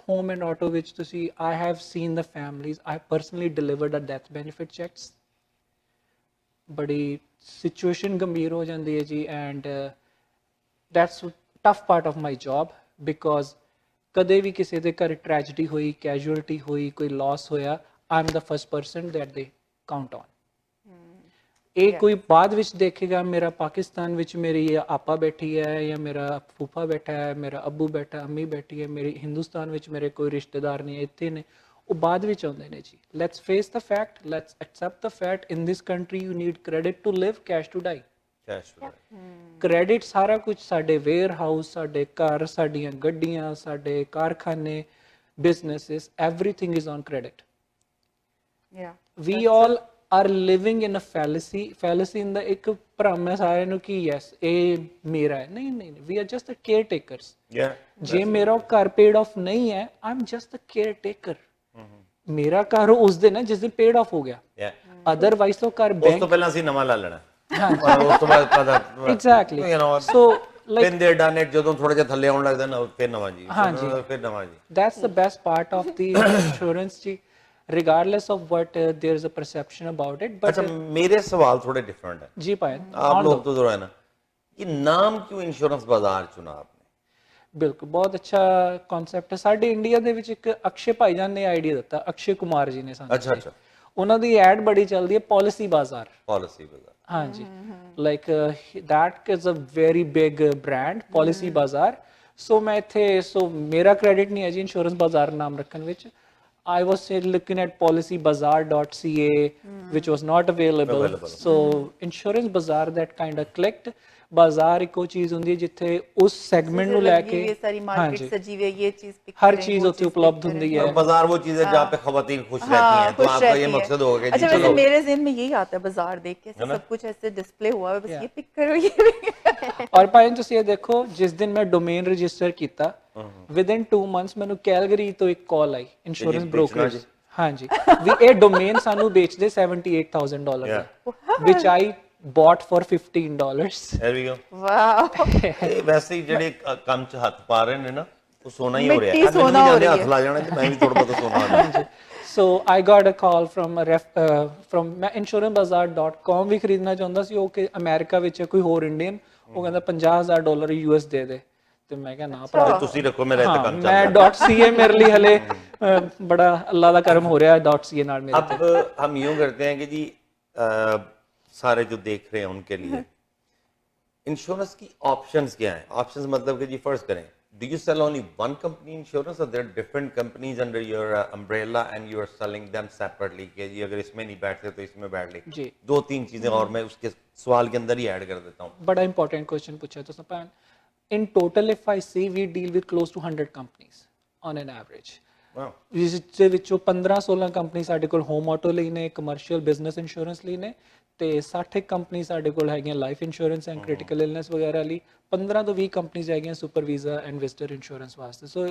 home and auto which to see I have seen the families, I personally delivered a death benefit checks, badi situation gambhir ho jandi hai ji, and that's tough part of my job because kade vi kisi de ghar tragedy hui, casualty hui, koi loss hoya, I'm the first person that they count on। ਇਹ ਕੋਈ ਬਾਅਦ ਵਿੱਚ ਦੇਖੇਗਾ ਮੇਰਾ ਪਾਕਿਸਤਾਨ ਵਿੱਚ ਮੇਰੀ ਆਪਾ ਬੈਠੀ ਹੈ ਜਾਂ ਮੇਰਾ ਫੂਫਾ ਬੈਠਾ ਹੈ, ਮੇਰਾ ਅੱਬੂ ਬੈਠਾ, ਅੰਮੀ ਬੈਠੀ ਹੈ, ਮੇਰੀ ਹਿੰਦੁਸਤਾਨ ਵਿੱਚ ਮੇਰੇ ਕੋਈ ਰਿਸ਼ਤੇਦਾਰ ਨਹੀਂ ਇੱਥੇ ਨੇ, ਉਹ ਬਾਅਦ ਵਿੱਚ ਆਉਂਦੇ ਨੇ ਜੀ। Let's face the fact, let's accept the fact, in this country you need credit to live, cash to die. Credit ਸਾਰਾ ਕੁਝ, ਸਾਡੇ ਵੇਅਰ ਹਾਊਸ, ਸਾਡੇ ਘਰ, ਸਾਡੀਆਂ ਗੱਡੀਆਂ, ਸਾਡੇ ਕਾਰਖਾਨੇ, businesses, everything is on credit. We all are living in a fallacy in the ਇੱਕ ਭਰਮ ਹੈ ਸਾਰਿਆਂ ਨੂੰ ਕਿ ਯੈਸ ਇਹ ਮੇਰਾ ਹੈ। ਨਹੀਂ ਨਹੀਂ, we are just the caretakers। ਜੇ ਮੇਰਾ ਘਰ paid off ਨਹੀਂ ਹੈ, I'm just the caretaker। ਮੇਰਾ ਘਰ ਉਸ ਦਿਨ ਹੈ ਜਿਸ ਦਿਨ paid off ਹੋ ਗਿਆ, ਅਦਰਵਾਈਜ਼ ਤਾਂ ਘਰ ਬੈਂਕ ਉਸ ਤੋਂ ਪਹਿਲਾਂ ਅਸੀਂ ਨਵਾਂ ਲੈ ਲੈਣਾ। ਉਸ ਤੋਂ ਬਾਅਦ ਪਤਾ ਐਗਜ਼ੈਕਟਲੀ। ਸੋ ਲਾਈਕ ਦੇ ਡਨ ਇਟ, ਜਦੋਂ ਥੋੜਾ ਜਿਹਾ ਥੱਲੇ ਆਉਣ ਲੱਗਦਾ ਨਾ ਫਿਰ ਨਵਾਂ ਜੀ, ਫਿਰ ਨਵਾਂ ਜੀ। that's the best part of the insurance ਜੀ, regardless of what there is a perception about it। but अच्छा, मेरे सवाल थोड़े डिफरेंट है जी पाए आप लोग तो जरूर है ना, ये नाम क्यों इंश्योरेंस बाजार चुना आपने? ਬਿਲਕੁਲ, ਬਹੁਤ ਅੱਛਾ ਕਨਸੈਪਟ ਹੈ। ਸਾਡੇ ਇੰਡੀਆ ਦੇ ਵਿੱਚ ਇੱਕ ਅਕਸ਼ੇ ਭਾਈਜਾਨ ਨੇ ਆਈਡੀਆ ਦਿੱਤਾ, ਅਕਸ਼ੇ ਕੁਮਾਰ ਜੀ ਨੇ ਸਾਨੂੰ। अच्छा अच्छा, ਉਹਨਾਂ ਦੀ ਐਡ ਬੜੀ ਚੱਲਦੀ ਹੈ, ਪਾਲਿਸੀ ਬਾਜ਼ਾਰ। पॉलिसी बाजार, ਹਾਂਜੀ, like that is a very big brand, Policybazaar. So ਮੈਂ ਇੱਥੇ, ਸੋ ਮੇਰਾ ਕ੍ਰੈਡਿਟ ਨਹੀਂ ਹੈ ਜੀ ਇੰਸ਼ੋਰੈਂਸ ਬਾਜ਼ਾਰ ਨਾਮ ਰੱਖਣ ਵਿੱਚ। I was looking at policybazaar.ca, which was not available. So insurance bazaar, that kind of clicked, ਬਾਜ਼ਾਰ ਇੱਕੋ ਚੀਜ਼ ਹੁੰਦੀ ਹੈ ਜਿੱਥੇ ਉਸ ਸੈਗਮੈਂਟ ਨੂੰ ਲੈ ਕੇ ये सारी मार्केट सजी हुई है, ये चीज पिक हर करें, चीज वो ਉੱਥੇ चीज उपलब्ध pick करें। ਹੁੰਦੀ है। बाजार वो चीज है जहाँ पे खवातीन खुश रहती हैं, तो खुश आपका ये रहती है। मकसद होगा कि अच्छा, जी वैसे चलो मेरे ज़हन में यही आता है बाजार देख के, ऐसे सब कुछ ऐसे डिस्प्ले हुआ है, बस ये पिक करो ये pick ਔਰ ਭਾਈ ਤੁਸੀਂ ਇਹ ਦੇਖੋ, ਜਿਸ ਦਿਨ ਮੈਂ ਡੋਮੇਨ ਰਜਿਸਟਰ ਕੀਤਾ ਵਿਦਿਨ 2 ਮੰਥਸ ਮੈਨੂੰ ਕੈਲਗਰੀ ਤੋਂ ਇੱਕ ਕਾਲ ਆਈ ਇੰਸ਼ੋਰੈਂਸ ਬ੍ਰੋਕਰੇਜ, ਹਾਂਜੀ, ਵੀ ਇਹ ਡੋਮੇਨ ਸਾਨੂੰ ਵੇਚਦੇ $78,000 ਦਾ, which I bought for $15. There we go। वाह, ਇਹ ਵੈਸੇ ਹੀ ਜਿਹੜੇ ਕੰਮ ਚ ਹੱਥ ਪਾ ਰਹੇ ਨੇ ਨਾ, ਉਹ ਸੋਨਾ ਹੀ ਹੋ ਰਿਹਾ ਮਿੱਟੀ ਹੈ। ਸੋਨਾ ਹੋ ਰਹੀ ਹੈ। ਹੱਥ ਲਾ ਜਾਣਾ ਤੇ ਮੈਂ ਵੀ ਥੋੜਾ ਬਹੁਤ ਸੋਨਾ ਹੋ ਜਾਣਾ। So I got a call from ਮੈਂ insurancebazaar.com ਵੀ ਖਰੀਦਣਾ ਚਾਹੁੰਦਾ ਸੀ, ਉਹ ਕਿ ਅਮਰੀਕਾ ਵਿੱਚ ਕੋਈ ਹੋਰ ਇੰਡੀਅਨ, ਉਹ ਕਹਿੰਦਾ $50,000 US ਦੇ ਦੇ, ਤੇ ਮੈਂ ਕਿਹਾ ਨਾ ਭਰਾ, ਤੁਸੀਂ ਰੱਖੋ, ਮੇਰਾ ਇੱਥੇ ਕੰਮ ਚੱਲ ਮੈਂ .ca ਮੇਰੇ ਲਈ ਹਲੇ ਬੜਾ ਅੱਲਾ ਦਾ ਕਰਮ ਹੋ ਰਿਹਾ .ca ਨਾਲ ਮੇਰੇ ਤੇ। अब हम यूं करते हैं कि जी सारे जो देख रहे हैं उनके लिए इंश्योरेंस की ऑप्शंस क्या हैं? ऑप्शंस मतलब कि जी फर्ज करें, do you sell only one company insurance or there are different companies under your umbrella and you are selling them separately कि जी अगर इसमें नहीं बैठते तो इसमें बैठ ले? जी। 2-3 चीजें और मैं उसके सवाल के अंदर ही ऐड कर देता हूँ। बड़ा इंपॉर्टेंट क्वेश्चन पूछा तो सपान, in total if I see we deal with close to 100 companies on an average, Wow। ਜਿਸ ਦੇ ਵਿੱਚੋਂ 15-16 ਕੰਪਨੀ ਸਾਡੇ ਕੋਲ ਹੋਮ ਆਟੋ ਲਈ ਨੇ, ਕਮਰਸ਼ੀਅਲ ਬਿਜ਼ਨਸ ਇੰਸ਼ੋਰੈਂਸ ਲਈ ਨੇ, ਤੇ 60 ਕੰਪਨੀ ਸਾਡੇ ਕੋਲ ਹੈਗੀਆਂ life insurance and critical illness ਵਗੈਰਾ ਲਈ, 15 ਤੋਂ 20 ਕੰਪਨੀਜ਼ ਹੈਗੀਆਂ super visa and visitor insurance ਵਾਸਤੇ। ਸੋ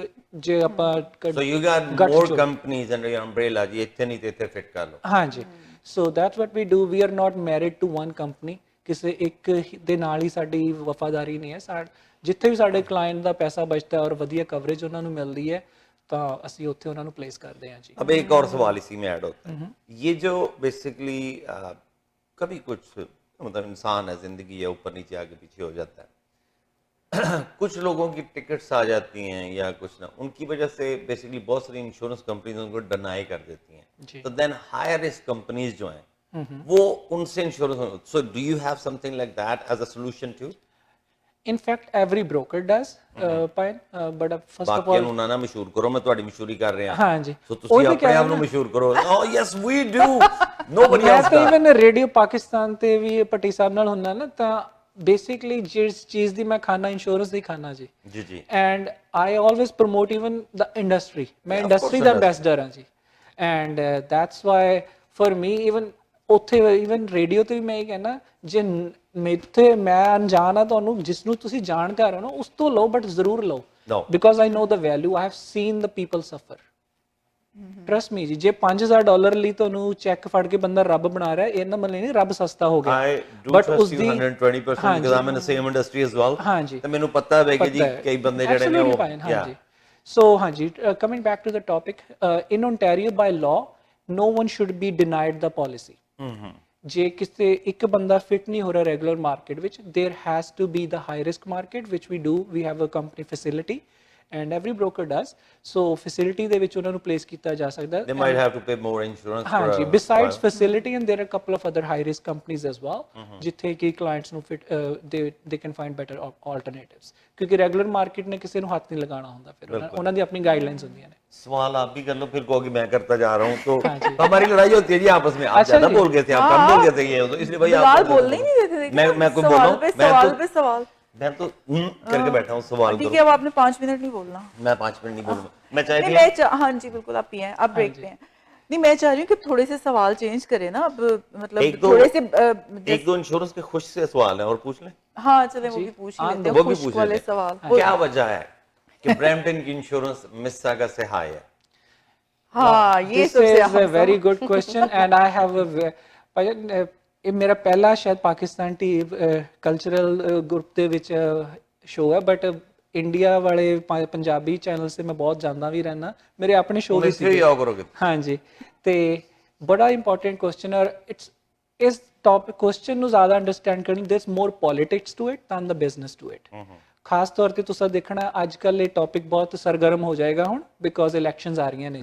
ਜੇ ਆਪਾਂ So you got more companies under your umbrella ਜੀ, ਇੱਥੇ ਨਹੀਂ ਤੇ ਇੱਥੇ ਫਿੱਟ ਕਰ ਲਓ। ਹਾਂਜੀ, so that's what we do, we are not married to one company, ਕਿਸੇ ਇੱਕ ਦੇ ਨਾਲ ਹੀ ਸਾਡੀ ਵਫਾਦਾਰੀ ਨਹੀਂ ਹੈ। ਜਿੱਥੇ ਵੀ ਸਾਡੇ ਕਲਾਇੰਟ ਦਾ ਪੈਸਾ ਬਚਦਾ ਔਰ ਵਧੀਆ ਕਵਰੇਜ ਉਹਨਾਂ ਨੂੰ ਮਿਲਦੀ ਹੈ ਤਾਂ ਅਸੀਂ ਉੱਥੇ ਉਹਨਾਂ ਨੂੰ ਪਲੇਸ ਕਰਦੇ ਹਾਂ ਜੀ। अब एक और सवाल इसी में ऐड होता है, ये जो बेसिकली कभी कुछ मतलब इंसान है, जिंदगी है, ऊपर नीचे आगे पीछे हो जाता है कुछ लोगों की टिकट्स आ जाती हैं या कुछ ना, उनकी वजह से बेसिकली बहुत सारी इंश्योरेंस कंपनीज उनको डिनाई कर देती हैं, तो देन हायर रिस्क कंपनीज जो हैं वो उनसे insurance, so do you have something like that as a solution to? In fact every broker does, ਪਾਇਨ, but first of ਬਾਕੀਆਂ all ਨੂੰ ਨਾ ਮਸ਼ਹੂਰ ਕਰੋ, ਮੈਂ ਤੁਹਾਡੀ ਮਸ਼ਹੂਰੀ ਕਰ ਰਿਹਾ। ਹਾਂਜੀ, ਸੋ ਤੁਸੀਂ ਆਪਣੇ ਆਪ ਨੂੰ ਮਸ਼ਹੂਰ ਕਰੋ। Oh yes we do, nobody ਮੈਂ else ਤਾਂ does। ਇਵਨ ਰੇਡੀਓ ਪਾਕਿਸਤਾਨ ਤੇ ਵੀ ਪੱਟੀ ਸਾਹਿਬ ਨਾਲ ਹੁੰਦਾ ਨਾ, ਤਾਂ ਬੇਸਿਕਲੀ ਜਿਸ ਚੀਜ਼ ਦੀ ਮੈਂ ਖਾਣਾ ਇੰਸ਼ੋਰੈਂਸ ਦੀ ਖਾਣਾ ਜੀ ਜੀ and I always promote even the industry, ਮੈਂ ਇੰਡਸਟਰੀ ਦਾ ਐਂਬੈਸਡਰ ਹਾਂ ਜੀ, and that's why for me even ਉੱਥੇ ਇਵਨ ਰੇਡੀਓ ਤੇ ਵੀ ਮੈਂ ਇਹ ਕਹਿਣਾ, ਜੇ ਮੇਥੇ ਮੈਂ ਅਣਜਾਣ ਆ, ਤੁਹਾਨੂੰ ਜਿਸ ਨੂੰ ਤੁਸੀਂ ਜਾਣਕਾਰ ਹੋ ਨਾ ਉਸ ਤੋਂ ਲਓ, ਬਟ ਜ਼ਰੂਰ ਲਓ, because I know the value, I have seen the people suffer, trust me ਜੀ। ਜੇ $5,000 ਲਈ ਤੁਹਾਨੂੰ ਚੈੱਕ ਫੜ ਕੇ ਬੰਦਾ ਰੱਬ ਬਣਾ ਰਿਹਾ, ਇਹ ਨਾ ਮੰਨੇ ਨਹੀਂ ਰੱਬ ਸਸਤਾ ਹੋ ਗਿਆ, I do trust you 120% because I'm in the same industry as well। ਹਾਂਜੀ, ਤੇ ਮੈਨੂੰ ਪਤਾ ਹੈ ਕਿ ਜੀ ਕਈ ਬੰਦੇ ਜਿਹੜੇ ਨੇ ਉਹ ਹਾਂਜੀ। ਸੋ ਹਾਂਜੀ, coming back to the topic, in Ontario by law no one should be denied the policy। ਜੇ ਕਿਸੇ ਇੱਕ ਬੰਦਾ ਫਿਟ ਨਹੀਂ ਹੋ ਰਿਹਾ ਰੈਗੂਲਰ ਮਾਰਕੀਟ ਵਿੱਚ, there has to be the high risk market which we do, we have a company facility and every broker does, so facility ਦੇ ਵਿੱਚ ਉਹਨਾਂ ਨੂੰ ਪਲੇਸ ਕੀਤਾ ਜਾ ਸਕਦਾ ਹੈ। they might have to pay more insurance ਹਾਂਜੀ, besides facility and there are a couple of other high risk companies as well, ਜਿੱਥੇ ਕਿ clients ਨੂੰ fit they can find better alternatives, ਕਿਉਂਕਿ ਰੈਗੂਲਰ ਮਾਰਕੀਟ ਨੇ ਕਿਸੇ ਨੂੰ ਹੱਥ ਨਹੀਂ ਲਗਾਉਣਾ ਹੁੰਦਾ, ਫਿਰ ਉਹਨਾਂ ਦੀ ਆਪਣੀ गाइडलाइंस ਹੁੰਦੀਆਂ ਨੇ। सवाल आप भी कर लो, फिर कहोगे मैं करता जा रहा हूँ, तो हमारी लड़ाई होती है जी आपस में। आप ज्यादा बोल गए थे, आप कम बोल गए थे, ये तो इसलिए भाई सवाल आप बोलने ही नहीं देते थे। मैं कोई बोल रहा हूँ, सवाल मैं तो करके बैठा हूँ, सवाल ठीक है, अब आपने 5 मिनट नहीं बोलना। मैं 5 मिनट नहीं बोलूंगा, मैं चाहे हाँ जी बिल्कुल, आप पिए, आप ब्रेक पे हैं। नहीं, मैं चाह रही हूँ कि थोड़े से सवाल चेंज करें ना, अब मतलब थोड़े से एक दो इंश्योरेंस के खुश से सवाल है और पूछ लें। हाँ चले, वो भी पूछ लेते हैं, खुश वाले सवाल। क्या वजह है कि ब्रैम्पटन की इंश्योरेंस मिसिसागा से हाई है? हाँ, ये सबसे a very good question and I have ਇਹ ਮੇਰਾ ਪਹਿਲਾ ਸ਼ਾਇਦ ਪਾਕਿਸਤਾਨ ਟੀ ਕਲਚਰਲ ਗਰੁੱਪ ਦੇ ਵਿੱਚ ਸ਼ੋਅ ਹੈ, ਬਟ ਇੰਡੀਆ ਵਾਲੇ ਪੰਜਾਬੀ ਚੈਨਲ ਸੇ ਮੈਂ ਬਹੁਤ ਜਾਂਦਾ ਵੀ ਰਹਿਣਾ, ਮੇਰੇ ਆਪਣੇ ਸ਼ੋਅ ਵੀ ਸੀ। ਹਾਂਜੀ, ਤੇ ਬੜਾ ਇੰਪੋਰਟੈਂਟ ਕੁਐਸਚਨ, ਔਰ ਇਟਸ ਇਸ ਟੌਪਿਕ ਕੁਐਸਚਨ ਨੂੰ ਜ਼ਿਆਦਾ ਅੰਡਰਸਟੈਂਡ ਕਰਨੀ, there is more politics to it than the business to it. ਖਾਸ ਤੌਰ ਤੇ ਤੁਸੀਂ ਦੇਖਣਾ ਅੱਜ ਕੱਲ ਇਹ ਟੌਪਿਕ ਬਹੁਤ ਸਰਗਰਮ ਹੋ ਜਾਏਗਾ ਹੁਣ, ਬਿਕੋਜ਼ ਇਲੈਕਸ਼ਨਸ ਆ ਰਹੀਆਂ ਨੇ,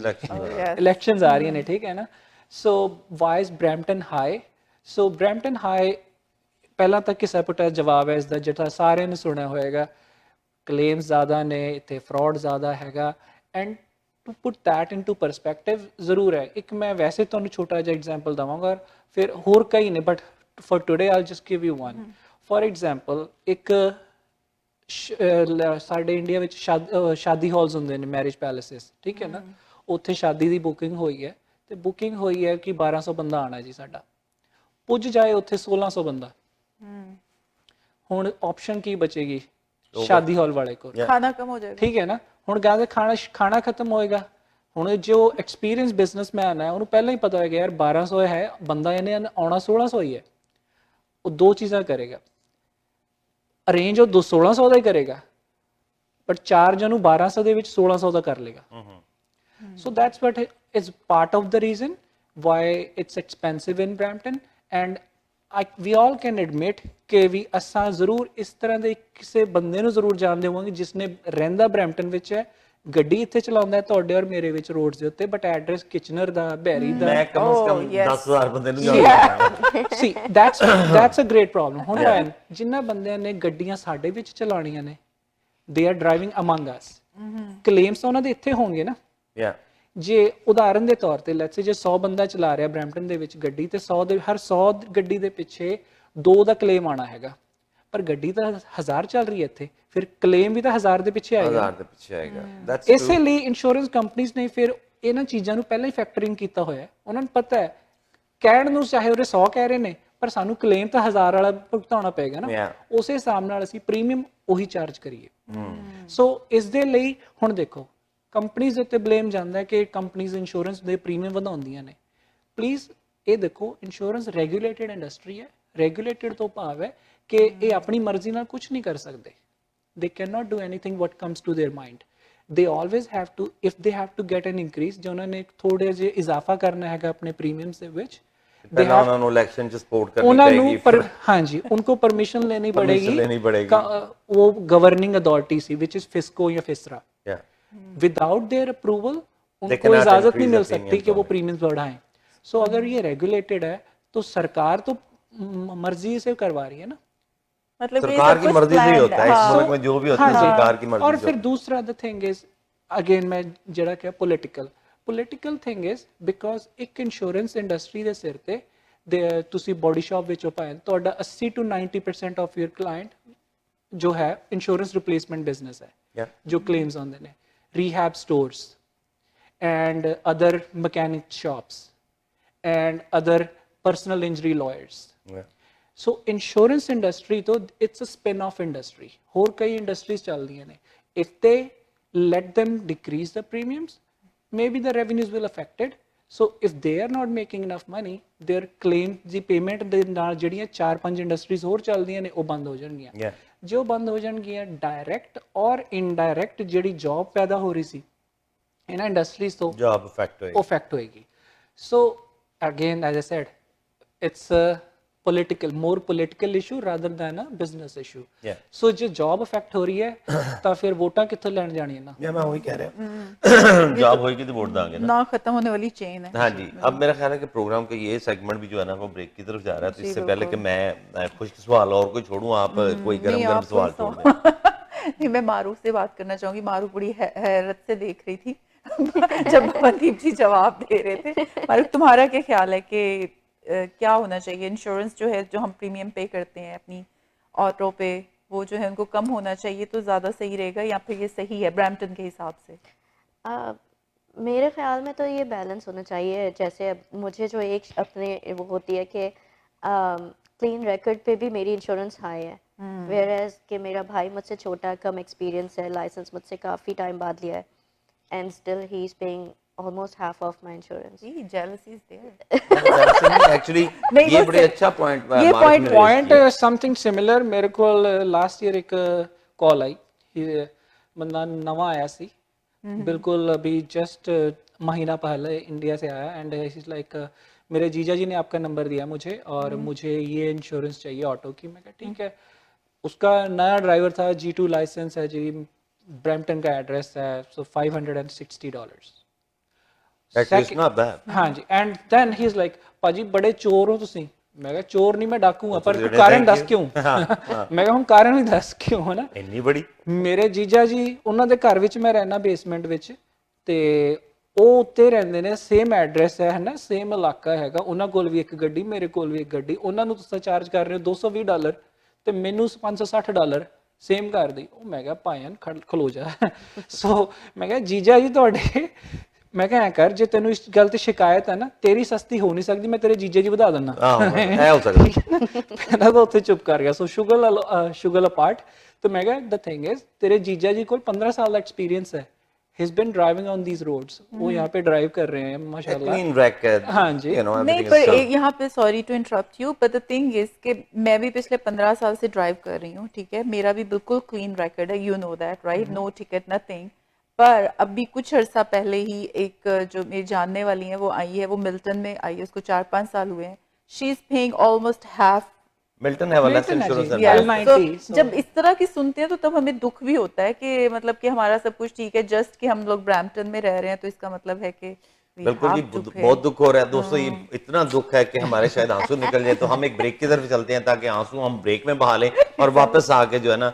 ਇਲੈਕਸ਼ਨਸ ਆ ਰਹੀਆਂ ਨੇ, ਠੀਕ ਹੈ ਨਾ। ਸੋ Y is Brampton high? So Brampton high, ਪਹਿਲਾਂ ਤਾਂ ਕਿਸੇ ਪੁੱਟਾ ਜਵਾਬ ਹੈ ਇਸ ਦਾ, ਜਿਹੜਾ ਸਾਰਿਆਂ ਨੇ ਸੁਣਿਆ ਹੋਏਗਾ, ਕਲੇਮਸ ਜ਼ਿਆਦਾ ਨੇ ਇੱਥੇ, ਫਰਾਡ ਜ਼ਿਆਦਾ ਹੈਗਾ, and to put that into perspective ਜ਼ਰੂਰ ਹੈ। ਇੱਕ ਮੈਂ ਵੈਸੇ ਤੁਹਾਨੂੰ ਛੋਟਾ ਜਿਹਾ ਐਗਜ਼ਾਮਪਲ ਦਵਾਂਗਾ, ਫਿਰ ਹੋਰ ਕਈ ਨੇ, but for today I will just give you one. For example ਇੱਕ ਸਾਡੇ ਇੰਡੀਆ ਵਿੱਚ ਸ਼ਾਦੀ ਹਾਲਸ ਹੁੰਦੇ ਨੇ, ਮੈਰਿਜ ਪੈਲੇਸਿਸ, ਠੀਕ ਹੈ ਨਾ, ਉੱਥੇ ਸ਼ਾਦੀ ਦੀ ਬੁਕਿੰਗ ਹੋਈ ਹੈ ਤੇ ਬੁਕਿੰਗ ਹੋਈ ਹੈ ਕਿ 1200 ਬੰਦਾ ਆਣਾ ਜੀ ਸਾਡਾ, ਪੁੱਜ ਜਾਏ ਉੱਥੇ 1600 ਬੰਦਾ, ਹੁਣ ਆਪਸ਼ਨ ਕੀ ਬਚੇਗੀ ਸ਼ਾਦੀ ਹਾਲ ਵਾਲੇ ਕੋਲ? खाना कम हो जाएगा। ਠੀਕ ਹੈ ਨਾ, ਹੁਣ ਕਹਿੰਦੇ ਖਾਣਾ ਖਤਮ ਹੋਏਗਾ। ਹੁਣ ਜੋ ਐਕਸਪੀਰੀਅੰਸ ਬਿਜ਼ਨਸਮੈਨ ਹੈ ਉਹਨੂੰ ਪਹਿਲਾਂ ਹੀ ਪਤਾ ਹੋਏਗਾ ਯਾਰ 1200 ਹੈ ਬੰਦਾ, ਇਹਨੇ ਆਉਣਾ 1600 ਹੀ ਹੈ, ਉਹ ਦੋ ਚੀਜ਼ਾਂ ਕਰੇਗਾ, ਅਰੇਂਜ ਉਹ 1600 ਦਾ ਹੀ ਕਰੇਗਾ, ਬਟ ਚਾਰਜ ਉਹਨੂੰ 1200 ਦੇ ਵਿੱਚ 1600 ਦਾ ਕਰ ਲੇਗਾ। So that's what is part of the reason why it's expensive in Brampton, and we all can admit ਕਿ ਵੀ ਅਸਾਂ ਜ਼ਰੂਰ ਇਸ ਤਰ੍ਹਾਂ ਦੇ ਕਿਸੇ ਬੰਦੇ ਨੂੰ ਜ਼ਰੂਰ ਜਾਣਦੇ ਹੋਵਾਂਗੇ ਜਿਸਨੇ ਰਹਿੰਦਾ ਬਰੈਂਪਟਨ ਵਿੱਚ ਹੈ, ਗੱਡੀ ਇੱਥੇ ਚਲਾਉਂਦਾ ਹੈ ਤੁਹਾਡੇ ਔਰ ਮੇਰੇ ਵਿੱਚ ਰੋਡਸ ਦੇ ਉੱਤੇ, ਬਟ ਐਡਰੈਸ ਕਿਚਨਰ ਦਾ, ਬੈਰੀ ਦਾ, मैं कम से कम 10,000 ਬੰਦੇ ਨੂੰ ਜਾਣਦਾ। see that's a great problem। ਹੁਣ ਭੈਣ ਜਿਨ੍ਹਾਂ ਬੰਦਿਆਂ ਨੇ ਗੱਡੀਆਂ ਸਾਡੇ ਵਿੱਚ ਚਲਾਉਣੀਆਂ ਨੇ, they are driving among us, claims ਉਹਨਾਂ ਦੇ ਇੱਥੇ ਹੋਣਗੇ ਨਾ। Yeah. ਜੇ ਉਦਾਹਰਨ ਦੇ ਤੌਰ ਤੇ ਲੈਟਸ ਸੇ ਜੇ 100 ਬੰਦਾ ਚਲਾ ਰਿਹਾ ਬਰੈਂਪਟਨ ਦੇ ਵਿੱਚ ਗੱਡੀ, ਤੇ 100 ਦੇ ਹਰ 100 ਗੱਡੀ ਦੇ ਪਿੱਛੇ 2 ਦਾ ਕਲੇਮ ਆਣਾ ਹੈਗਾ, ਪਰ ਗੱਡੀ ਤਾਂ 1000 ਚੱਲ ਰਹੀ ਹੈ ਇੱਥੇ, ਫਿਰ ਕਲੇਮ ਵੀ ਤਾਂ 1000 ਦੇ ਪਿੱਛੇ ਆਏਗਾ। 1000 ਦੇ ਪਿੱਛੇ ਆਏਗਾ। That's ਇਸੇ ਲਈ ਇੰਸ਼ੋਰੈਂਸ ਕੰਪਨੀਆਂ ਨੇ ਫਿਰ ਇਹਨਾਂ ਚੀਜ਼ਾਂ ਨੂੰ ਪਹਿਲਾਂ ਹੀ ਫੈਕਟਰਿੰਗ ਕੀਤਾ ਹੋਇਆ। ਉਹਨਾਂ ਨੂੰ ਪਤਾ ਹੈ ਕਹਿਣ ਨੂੰ ਚਾਹੇ ਉਹਦੇ 100 ਕਹਿ ਰਹੇ ਨੇ, ਪਰ ਸਾਨੂੰ ਕਲੇਮ ਤਾਂ 1000 ਵਾਲਾ ਭੁਗਤਾਉਣਾ ਪਏਗਾ ਨਾ, Yeah. ਉਸੇ ਹਿਸਾਬ ਨਾਲ ਅਸੀਂ ਪ੍ਰੀਮੀਅਮ ਉਹੀ ਚਾਰਜ ਕਰੀਏ। ਸੋ ਇਸ ਦੇ ਲਈ ਹੁਣ ਦੇਖੋ ਕੰਪਨੀਜ਼ ਉੱਤੇ ਬਲੇਮ ਜਾਂਦਾ ਹੈ ਕਿ ਕੰਪਨੀਜ਼ ਇੰਸ਼ੋਰੈਂਸ ਦੇ ਪ੍ਰੀਮੀਅਮ ਵਧਾਉਂਦੀਆਂ ਨੇ। ਪਲੀਜ਼ ਇਹ ਦੇਖੋ ਇੰਸ਼ੋਰੈਂਸ ਰੈਗੂਲੇਟਡ ਇੰਡਸਟਰੀ ਹੈ, ਰੈਗੂਲੇਟਡ ਤੋਂ ਭਾਵ ਹੈ ਕਿ ਇਹ ਆਪਣੀ ਮਰਜ਼ੀ ਨਾਲ ਕੁਝ ਨਹੀਂ ਕਰ ਸਕਦੇ। they cannot do anything what comes to their mind, they always have to, if they have to get an increase, ਜੋ ਉਹਨਾਂ ਨੇ ਥੋੜੇ ਜਿਹੇ ਇਜ਼ਾਫਾ ਕਰਨਾ ਹੈਗਾ ਆਪਣੇ ਪ੍ਰੀਮੀਅਮਸ ਦੇ ਵਿੱਚ, ਪਹਿਲਾਂ ਉਹਨਾਂ ਨੂੰ ਇਲੈਕਸ਼ਨ ਚ ਸਪੋਰਟ ਕਰਨੀ ਉਹਨਾਂ ਪਏਗੀ। ਨੂੰ ਹਾਂਜੀ ਉनको परमिशन लेनी पड़ेगी, वो गवर्निंग अथॉरिटी सी which is फिस्को या फिसरा, विदाउट देयर अप्रूवल उनको इजाजत नहीं मिल सकती कि वो प्रीमियम्स बढ़ाएं। सो अगर ये रेगुलेटेड है तो सरकार तो मर्जी से करवा रही है ना, मतलब सरकार की मर्जी से ही होता है इस मुल्क में, जो भी होता है सरकार की मर्जी और से। फिर दूसरा द थिंग इज अगेन मैं ਜਿਹੜਾ ਕਿ ਪੋਲੀਟੀਕਲ ਥਿੰਗ ਇਜ਼ ਬਿਕੋਜ਼ ਇੱਕ ਇੰਸ਼ੋਰੈਂਸ ਇੰਡਸਟਰੀ ਦੇ ਸਿਰ ਤੇ ਤੁਸੀਂ ਬੋਡੀ ਸ਼ਾਪ ਵਿੱਚੋਂ ਭਾਵੇਂ ਤੁਹਾਡਾ 80 to 90% ਆਫ ਯੂਰ ਕਲਾਇੰਟ ਜੋ ਹੈ ਇੰਸ਼ੋਰੈਂਸ ਰਿਪਲੇਸਮੈਂਟ ਬਿਜ਼ਨਸ ਹੈ, ਜੋ ਕਲੇਮਸ ਆਉਂਦੇ ਨੇ, rehab stores and other mechanic shops and other personal injury lawyers. So insurance industry ਤੋਂ it's a spin off industry, ਹੋਰ ਕਈ ਇੰਡਸਟਰੀਜ਼ ਚੱਲਦੀਆਂ ਨੇ। If they let them decrease the premiums, maybe the revenues will affected, so if they are not making enough money, their claim the payment ਦੇ ਨਾਲ ਜਿਹੜੀਆਂ 4-5 industries ਹੋਰ ਚੱਲਦੀਆਂ ਨੇ ਉਹ ਬੰਦ ਹੋ ਜਾਣਗੀਆਂ। ਜੋ ਬੰਦ ਹੋ ਜਾਣਗੀਆਂ ਡਾਇਰੈਕਟ ਔਰ ਇਨਡਾਇਰੈਕਟ ਜਿਹੜੀ ਜੌਬ ਪੈਦਾ ਹੋ ਰਹੀ ਸੀ ਇਹਨਾਂ ਇੰਡਸਟਰੀਜ਼ ਤੋਂ, ਜੌਬ ਇਫੈਕਟ ਹੋਏਗੀ, ਉਹ ਇਫੈਕਟ ਹੋਏਗੀ। ਸੋ again as I said it's more political issue rather than a business issue. So ਜੇ job affect ਹੋ ਰਹੀ ਹੈ ਤਾਂ ਫਿਰ ਵੋਟਾਂ ਕਿੱਥੋਂ ਲੈਣ ਜਾਣੀਆਂ ਨਾ? मैं वही कह रहा हूँ जॉब होगी तो वोट देंगे ना खत्म होने वाली चेन है। हाँ जी, अब मेरा ख्याल है कि प्रोग्राम का ये सेगमेंट भी जो है ना वो ब्रेक की तरफ जा रहा है, तो इससे पहले कि मैं खुश्क सवाल और कोई छोड़ूं, आप कोई गरम सवाल छोड़ दें। नहीं, मैं मारूफ से बात करना चाहूंगी। मारूफ बड़ी हैरत से देख रही थी जब मनदीप जी जवाब दे रहे थे। मारूफ, तुम्हारा क्या ख्याल है कि क्या होना चाहिए? इंश्योरेंस जो है, जो हम प्रीमियम पे करते हैं अपनी ऑटो पे, वो जो है उनको कम होना चाहिए तो ज़्यादा सही रहेगा, या फिर ये सही है ब्रैम्पटन के हिसाब से? मेरे ख्याल में तो ये बैलेंस होना चाहिए। जैसे अब मुझे जो एक अपने वो होती है कि क्लीन रिकॉर्ड पे भी मेरी इंश्योरेंस हाई है, वेयर एज कि मेरा भाई मुझसे छोटा, कम एक्सपीरियंस है, लाइसेंस मुझसे काफ़ी टाइम बाद लिया है, and still he is paying almost half of my insurance. Jealousy is there. Actually ये बड़े अच्छा पॉइंट, ये पॉइंट समथिंग सिमिलर मेरे को लास्ट ईयर एक कॉल आई, बंदा नवा आया सी, बिल्कुल अभी जस्ट महीना पहले इंडिया से आया, एंड इज लाइक मेरे जीजा जी ने आपका नंबर दिया मुझे और मुझे ये इंश्योरेंस चाहिए ऑटो की। मैं कहा ठीक है। उसका नया ड्राइवर था, G2 लाइसेंस है जी, ब्रैम्पटन का एड्रेस है, सो $560। हाँ जी, and then he is like ਭਾਜੀ ਬੜੇ ਚੋਰ ਹੋ ਤੁਸੀਂ। ਮੈਂ ਕਿਹਾ ਚੋਰ ਨਹੀਂ, ਮੈਂ ਡਾਕੂ ਹਾਂ, ਪਰ ਕਾਰਨ ਦੱਸ ਕਿਉਂ? ਮੈਂ ਕਿਹਾ ਹੁਣ ਕਾਰਨ ਵੀ ਦੱਸ ਕਿਉਂ ਹੈ ਨਾ। ਇੰਨੀ ਬੜੀ ਮੇਰੇ ਜੀਜਾ ਜੀ ਉਹਨਾਂ ਦੇ ਘਰ ਵਿੱਚ ਮੈਂ ਰਹਿਣਾ ਬੇਸਮੈਂਟ ਵਿੱਚ, ਤੇ ਉਹ ਉੱਤੇ ਰਹਿੰਦੇ ਨੇ, ਸੇਮ ਐਡਰੈਸ ਹੈ ਨਾ, ਸੇਮ ਇਲਾਕਾ ਹੈਗਾ, ਉਹਨਾਂ ਕੋਲ ਵੀ ਇੱਕ ਗੱਡੀ, ਮੇਰੇ ਕੋਲ ਵੀ ਇੱਕ ਗੱਡੀ। ਉਹਨਾਂ ਨੂੰ ਤੁਸੀਂ ਚਾਰਜ ਕਰ ਰਹੇ ਹੋ $220, ਤੇ ਮੈਨੂੰ $560 ਸੇਮ ਕਰ ਦੀ। ਉਹ ਮੈਂ ਕਿਹਾ ਭਾਇਨ ਖਲੋ ਜਾ। ਸੋ ਮੈਂ ਕਿਹਾ ਜੀਜਾ ਜੀ ਤੁਹਾਡੇ, ਮੈਂ ਕਿਹਾ ਐ ਕਰ, ਜੇ ਤੈਨੂੰ ਇਸ ਗੱਲ ਤੇ ਸ਼ਿਕਾਇਤ ਹੈ ਨਾ, ਤੇਰੀ ਸਸਤੀ ਹੋ ਨਹੀਂ ਸਕਦੀ, ਮੈਂ ਤੇਰੇ ਜੀਜੇ ਜੀ ਵਧਾ ਦਿੰਦਾ। ਐ ਹੋ ਸਕਦਾ। ਮੈਂ ਤਾਂ ਉੱਥੇ ਚੁੱਪ ਕਰ ਗਿਆ। ਸੋ ਸ਼ੁਗਲ ਅਪਾਰਟ, ਤੇ ਮੈਂ ਕਿਹਾ ਦ ਥਿੰਗ ਇਜ਼ ਤੇਰੇ ਜੀਜਾ जी ਕੋਲ 15 ਸਾਲ ਦਾ एक्सपीरियंस है, he's been driving on these roads, वो यहाँ पे ड्राइव कर रहे हैं माशाल्लाह। क्लीन रैकेट, हाँ जी। नहीं, पर यहाँ पे sorry to interrupt you, but the thing is कि मैं भी पिछले 15 साल से ड्राइव कर रही हूँ, ठीक है, मेरा भी बिल्कुल क्लीन रैकेट है, you know that right, no ticket nothing. पर अभी कुछ अर्सा पहले ही एक जो मेरी जानने वाली है वो आई है, वो मिल्टन में आई है, उसको 4-5 साल हुए हैं, she is paying almost half. Milton है वाला इंश्योरेंस। तो जब इस तरह की सुनते हैं तो तब हमें दुख भी होता है कि मतलब कि हमारा सब कुछ ठीक है, जस्ट कि हम लोग ब्रैम्पटन में रह रहे हैं, तो इसका मतलब है कि बिल्कुल जी, बहुत दुख हो रहा है दोस्तों। ये इतना दुख है कि हमारे शायद आंसू निकल जाए। तो हम एक ब्रेक की तरफ चलते हैं ताकि आंसू हम ब्रेक में बहा लें, और वापस आके जो है ना,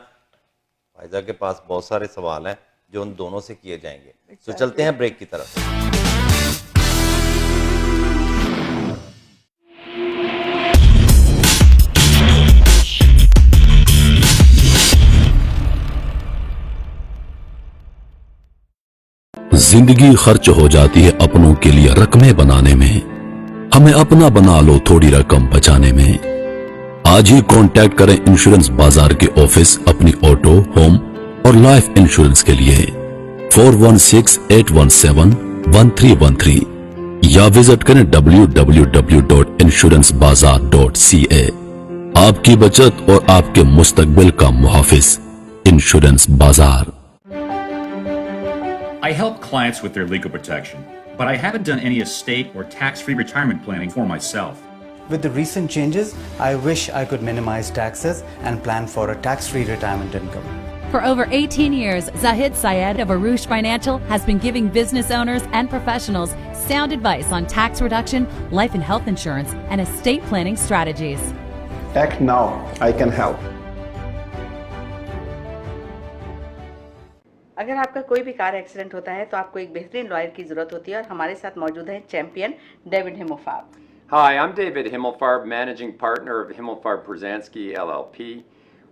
फायजा के पास बहुत सारे सवाल हैं जो उन दोनों से किए जाएंगे। तो चलते हैं ब्रेक की तरफ। जिंदगी खर्च हो जाती है अपनों के लिए रकमें बनाने में, हमें अपना बना लो थोड़ी रकम बचाने में। आज ही कांटेक्ट करें इंश्योरेंस बाजार के ऑफिस अपनी ऑटो, होम और लाइफ इंश्योरेंस के लिए 4168171313 या विजिट करें www.insurancebazar.ca। आपकी बचत और आपके मुस्तकबिल का मुहाफिज इंश्योरेंस बाजार। I help clients with their legal protection, but I haven't done any estate or tax-free retirement planning for myself. With the recent changes, I wish I could minimize taxes and plan for a tax-free retirement income. For over 18 years, Zahid Syed of Arush Financial has been giving business owners and professionals sound advice on tax reduction, life and health insurance, and estate planning strategies. Act now, I can help. अगर आपका कोई भी car accident होता है तो आपको एक बेहतरीन लॉयर की ज़रूरत होती है, और हमारे साथ मौजूद हैं champion David Himofarb. Hi, I'm David Himmelfarb, managing partner of Himmelfarb Brzezinski LLP.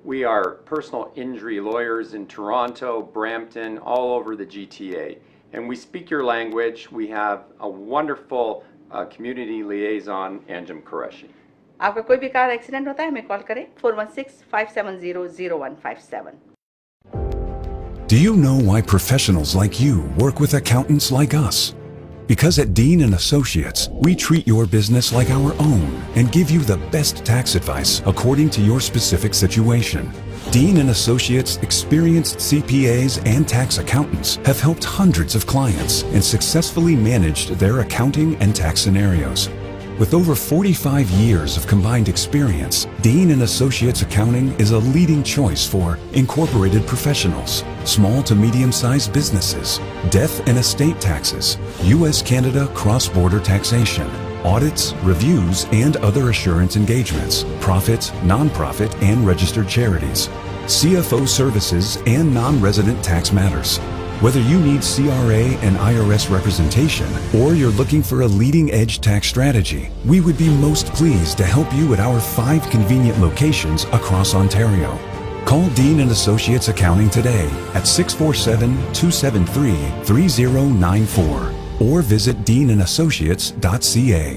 We are personal injury lawyers in Toronto, Brampton, all over the GTA. And we speak your language. We have a wonderful community liaison, Anjum Qureshi. आपका कोई भी car accident होता है, हमें call करें 416-570-0157। Do you know why professionals like you work with accountants like us? Because at Dean & Associates, we treat your business like our own and give you the best tax advice according to your specific situation. Dean & Associates experienced CPAs and tax accountants have helped hundreds of clients and successfully managed their accounting and tax scenarios. With over 45 years of combined experience, Dean & Associates Accounting is a leading choice for incorporated professionals, small to medium-sized businesses, death and estate taxes, U.S.-Canada cross-border taxation, audits, reviews, and other assurance engagements, profit, non-profit, and registered charities, CFO services, and non-resident tax matters. Whether you need CRA and IRS representation, or you're looking for a leading-edge tax strategy, we would be most pleased to help you at our 5 convenient locations across Ontario. Call Dean & Associates Accounting today at 647-273-3094 or visit deanassociates.ca.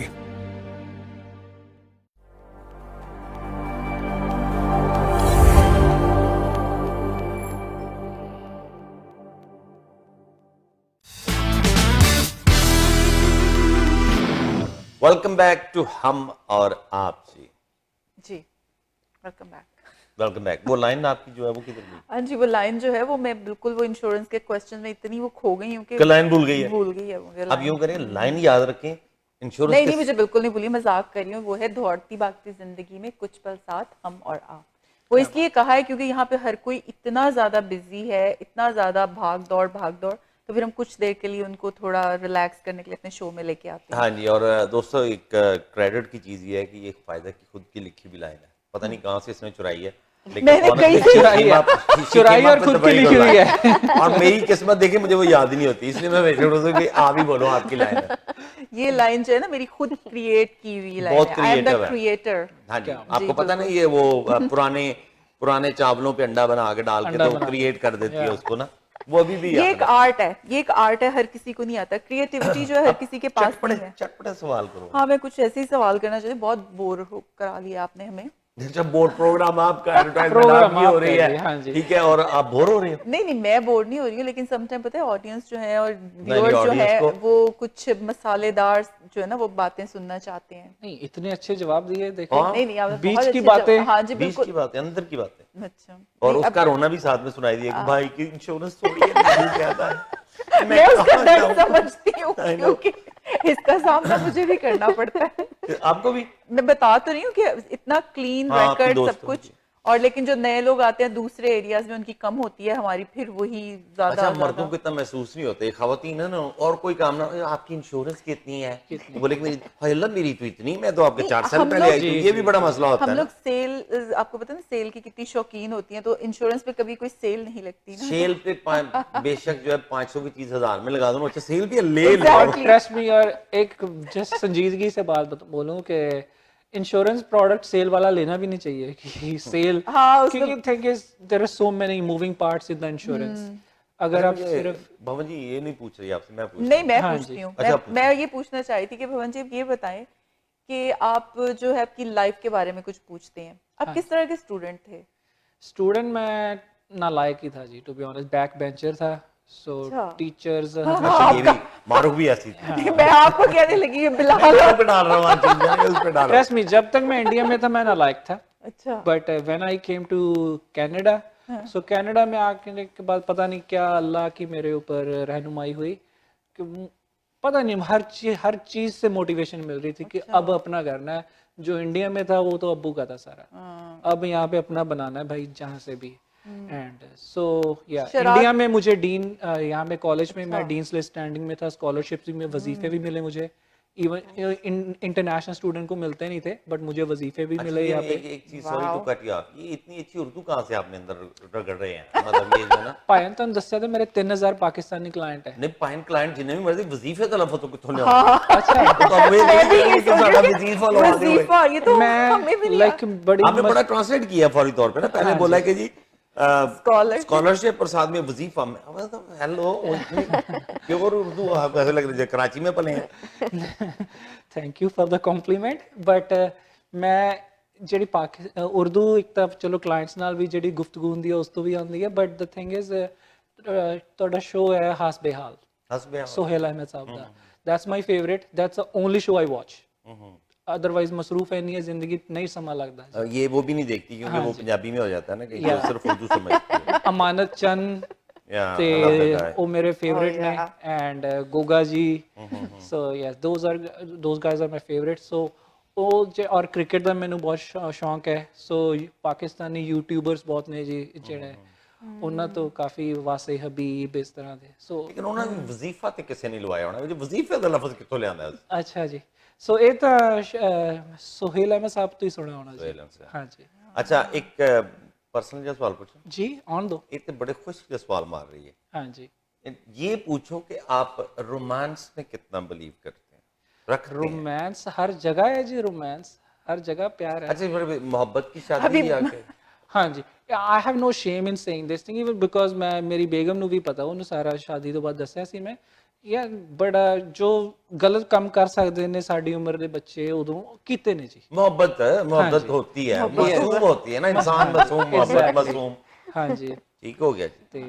Welcome back to हम और आप जी, welcome back. Welcome back. वो line आपकी जो है वो किधर गई? हाँ जी, वो लाइन जो है वो मैं बिल्कुल वो इंश्योरेंस के क्वेश्चन में इतनी वो खो गई हूँ कि लाइन भूल गई है मुझे। अब यूं करें, लाइन याद रखें इंश्योरेंस। नहीं, मुझे बिल्कुल नहीं भूली, मजाक कर रही हूँ। वो है दौड़ती भागती जिंदगी में कुछ पल साथ हम और आप। वो इसलिए कहा है क्योंकि यहाँ पे हर कोई इतना ज्यादा बिजी है, इतना ज्यादा भाग दौड़, तो फिर हम कुछ देर के लिए उनको थोड़ा रिलैक्स करने के लिए अपने शो में लेके आते हैं। हाँ जी, और दोस्तों एक क्रेडिट की चीज ये है कि ये फायदा की खुद की लिखी भी लाइन है, पता नहीं कहाँ से इसने चुराई है, चुराई और खुद की लिखी हुई है। और मेरी किस्मत देखिए, मुझे वो याद ही नहीं होती, इसलिए मैं कि आप ही बोलो आपकी लाइन है। ये लाइन जो है ना मेरी खुद क्रिएट की हुई लाइन है। I am the creator. हाँ जी, आपको पता नहीं, ये वो पुराने पुराने चावलों पे अंडा बना के डाल के अंडा तो बना क्रिएट कर देती है Yeah. उसको ना, वो अभी भी ये याद एक है। आर्ट है, ये एक आर्ट है, हर किसी को नहीं आता। क्रिएटिविटी जो है हर किसी के पास नहीं है। चटपटे सवाल करो। हाँ, मैं कुछ ऐसे ही सवाल करना चाहती हूँ, बहुत बोर करा लिया आपने हमें। जब बोर्ड प्रोग्राम आपका एडवर्टाइजमेंट प्रोग्राम आपकी हो आप रही कर रही है, हाँ है, जी। ठीक है, और आप बोर हो रही हो। नहीं नहीं, मैं बोर नहीं हो रही हूँ, लेकिन समटाइम पता है ऑडियंस जो है और नहीं, व्यूअर्स जो audience है को- वो कुछ मसालेदार जो है ना वो बातें सुनना चाहते हैं। नहीं, इतने अच्छे जवाब दिए, देखो हाँ। नहीं नहीं, आपने बीच बहुत की अच्छे बातें, हाँ जी बीच बिल्कुल। की बातें, अंदर की बातें, अच्छा, और नहीं, उसका अब रोना भी साथ में सुनाई दिया कि भाई की इंश्योरेंस थोड़ी है, नहीं कहता है। मैं उसका कहाँ दर्द जाऊँ? समझती हूँ, I know. क्योंकि इसका सामना मुझे भी करना पड़ता है। आपको भी मैं बता तो रही हूँ कि इतना क्लीन हाँ, आपकी रिकॉर्ड दोस्त सब कुछ, और लेकिन जो नए लोग आते हैं दूसरे एरियाज में उनकी कम होती है, हमारी फिर वही ज्यादा अच्छा, मर्दों ज्यादा। को इतना महसूस नहीं होता, खवातीन है ना, और कोई काम ना, आपकी इंश्योरेंस कितनी है, बोले कि मेरी हाय अल्लाह मेरी तो इतनी, मैं तो आपके 4 साल हम पहले लोग- आई थी, ये भी बड़ा मसला होता हम है लोग ना। सेल, आपको पता है ना सेल की कितनी शौकीन होती हैं, तो इंश्योरेंस पे कभी कोई सेल नहीं लगती ना। सेल पे बेशक जो है 500 की चीज 1000 में लगा दो, अच्छा सेल भी है, ले लो। और ट्रस्ट मी, और एक जस्ट संजीदगी से बात बोलूं कि इंश्योरेंस प्रोडक्ट सेल वाला लेना भी नहीं चाहिए कि सेल, हाँ, उसको- क्योंकि thing is there are so many moving parts in the insurance. अगर आप मुझे- सिर्फ भवन जी ये नहीं पूछ रही आपसे, मैं पूछ नहीं, मैं हाँ पूछती जी। हूँ। अच्छा, मैं ये पूछना चाह रही थी कि भवन जी ये बताएं कि आप जो है आपकी लाइफ के बारे में कुछ पूछते हैं, आप हाँ किस तरह के स्टूडेंट थे? स्टूडेंट मैं नालायक ही था जी, to be honest, back bencher था, सो अच्छा। टीचर्स अच्छा, ये भी मारूफ भी ऐसी थी। मैं आपको कहने लगी है बिलाल। उस पे डाल रहा हूँ, आज चीज़ है, उस पे डाल रहा हूँ। ट्रस्ट मी, जब तक मैं इंडिया में था मैं नालायक था, अच्छा, but when I came to Canada, so Canada में आने के बाद पता नहीं क्या अल्लाह की मेरे ऊपर रहनुमाई हुई कि पता नहीं हर चीज से मोटिवेशन मिल रही थी कि अब अपना करना है। जो इंडिया में था वो तो अब्बू का था सारा, अब यहाँ पे अपना बनाना है भाई, जहाँ से भी। एंड सो या इंडिया में मुझे डीन, यहाँ में कॉलेज में मैं डीन्स लिस्ट स्टैंडिंग में था, स्कॉलरशिप्स भी में, वजीफे भी मिले मुझे, इवन इंटरनेशनल स्टूडेंट को मिलते नहीं थे, बट मुझे वजीफे भी मिले यहाँ पे। एक चीज, sorry to cut you off, ये इतनी अच्छी उर्दू कहाँ से आपने अंदर रगड़ रहे हैं, मतलब ये जो है ना। पायन तो दस्या था, मेरे 3000 पाकिस्तानी क्लाइंट है। नहीं, पाइन क्लाइंट जिन्हें भी मर्जी वजीफे तो लफज कितों ले अच्छा, तो अब ये मैं भी ये कि सारा वजीफा लगा दे हुए। वजीफा, ये तो मैं हमें भी नहीं लाइक बड़ी आपने बड़ा ट्रांसलेट किया फौरी तौर पे ना, पहले बोला कि जी स्कॉलरशिप और साथ में वजीफा में, हेलो प्योर उर्दू, आपको ऐसे लग रहा है कराची में पले हैं। Thank you for the compliment, but मैं ਜਿਹੜੀ ਉਰਦੂ ਇੱਕ ਤਾਂ ਚਲੋ ਕਲਾਇੰਟਸ ਨਾਲ ਵੀ ਜਿਹੜੀ ਗੁਫ਼ਤਗੂ ਹੁੰਦੀ ਹੈ ਉਸ ਤੋਂ ਵੀ ਆਉਂਦੀ ਹੈ, ਬਟ ਦ ਥਿੰਗ ਇਜ਼ ਤੁਹਾਡਾ ਸ਼ੋਅ ਹੈ ਹਸਬੇ ਹਾਲ, सोहेल अहमद साहब का, that's my favourite, that's the only show I watch, otherwise मसरूफ है नहीं है जिंदगी, नहीं समा लगता। ये वो भी नहीं देखती क्योंकि वो पंजाबी में हो जाता है ना, कि सिर्फ उर्दू समझती है। अमानत चंद ते वो मेरे फेवरेट ने, and Goga ji, so yes those guys are my favourite. So और क्रिकेट ਦਾ ਮੈਨੂੰ ਬਹੁਤ ਸ਼ੌਂਕ ਹੈ, ਸੋ ਪਾਕਿਸਤਾਨੀ ਯੂਟਿਊਬਰਸ ਬਹੁਤ ਨੇ ਜੀ ਜਿਹੜੇ, ਉਹਨਾਂ ਤੋਂ ਕਾਫੀ ਵਾਸੇ ਹਬੀਬ ਇਸ ਤਰ੍ਹਾਂ ਦੇ। ਸੋ लेकिन उन्होंने वजीफा तो किसी नहीं लवाया होना, मुझे वजीफे का लफ्ज कितों ले आंदा है। ਅੱਛਾ ਜੀ, ਸੋ ਇਹ ਤਾਂ सोहेल अहमद साहब ਤੋਂ ਹੀ ਸੁਣਿਆ ਹੋਣਾ ਜੀ। हाँ जी। अच्छा, एक पर्सनल जो सवाल पूछूं जी, ऑन दो। एक तो बड़े खुश के सवाल मार रही है। हाँ जी। ये पूछो कि आप रोमांस में कितना बिलीव करते हैं, रखते हैं? रोमांस हर जगह है जी, रोमांस हर जगह प्यार है। अच्छा, फिर मोहब्बत की शादी भी आके हाँ जी, I have no shame in saying this thing, even because मैं मेरी बेगम ਨੂੰ ਵੀ ਪਤਾ, ਉਹਨੂੰ ਸਾਰਾ ਸ਼ਾਦੀ ਤੋਂ ਬਾਅਦ ਦੱਸਿਆ ਸੀ ਮੈਂ, ਯਾ ਬੜਾ ਜੋ ਗਲਤ ਕੰਮ ਕਰ ਸਕਦੇ ਨੇ ਸਾਡੀ ਉਮਰ ਦੇ ਬੱਚੇ ਉਦੋਂ ਕੀਤੇ ਨੇ ਜੀ। मोहब्बत होती है, मासूम होती है ना इंसान, मासूम, मोहब्बत मासूम। हाँ जी, ठीक हो गया जी। तो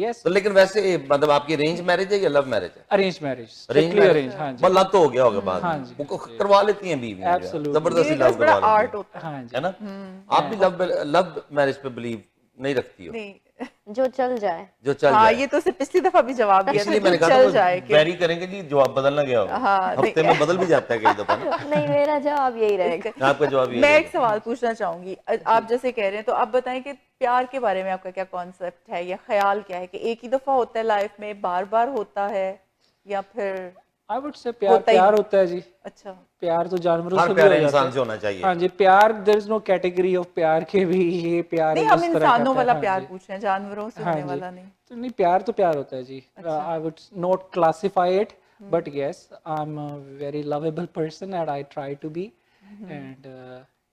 यस, तो लेकिन वैसे मतलब आपकी अरेंज मैरिज है या लव मैरिज है? Arrange marriage, strictly arrange. हाँ जी, मतलब तो हो गया होगा बाद हाँ में, जी, उनको करवा लेती हैं बीवी, Absolutely. जबरदस्ती लव करवा लेती आर्ट होता है। हाँ जी, है ना। आप भी लव मैरिज पे बिलीव नहीं रखती हो? नहीं, जो चल जाए, जो चल हाँ जाए। ये तो उससे पिछली दफा भी जवाब दिया था, इसलिए मैंने जो कहा चल था जाए कि वेरी करेंगे जी, जवाब बदलना गया होगा। हाँ, हफ्ते में बदल भी जाता है कई दफा ना। नहीं मेरा जवाब यही रहेगा। आपका जवाब ये मैं है। एक सवाल पूछना चाहूंगी, आप जैसे कह रहे हैं, तो आप बताएं कि प्यार के बारे में आपका क्या कॉन्सेप्ट है या ख्याल क्या है, कि एक ही दफा होता है लाइफ में, बार बार होता है, या फिर आई वुड से प्यार होता है जी। अच्छा, प्यार तो जानवरों हर से भी प्यार हो जाता इंसान है। से होना चाहिए। हाँ जी, प्यार there is no category of प्यार के भी, ये प्यार नहीं इस हम तरह का इंसानों था। वाला हाँ प्यार जी। पूछ रहे हैं, जानवरों से हाँ होने जी। वाला नहीं। तो नहीं, प्यार होता है जी। I would not classify it, but yes I am a very lovable person and I try to be, and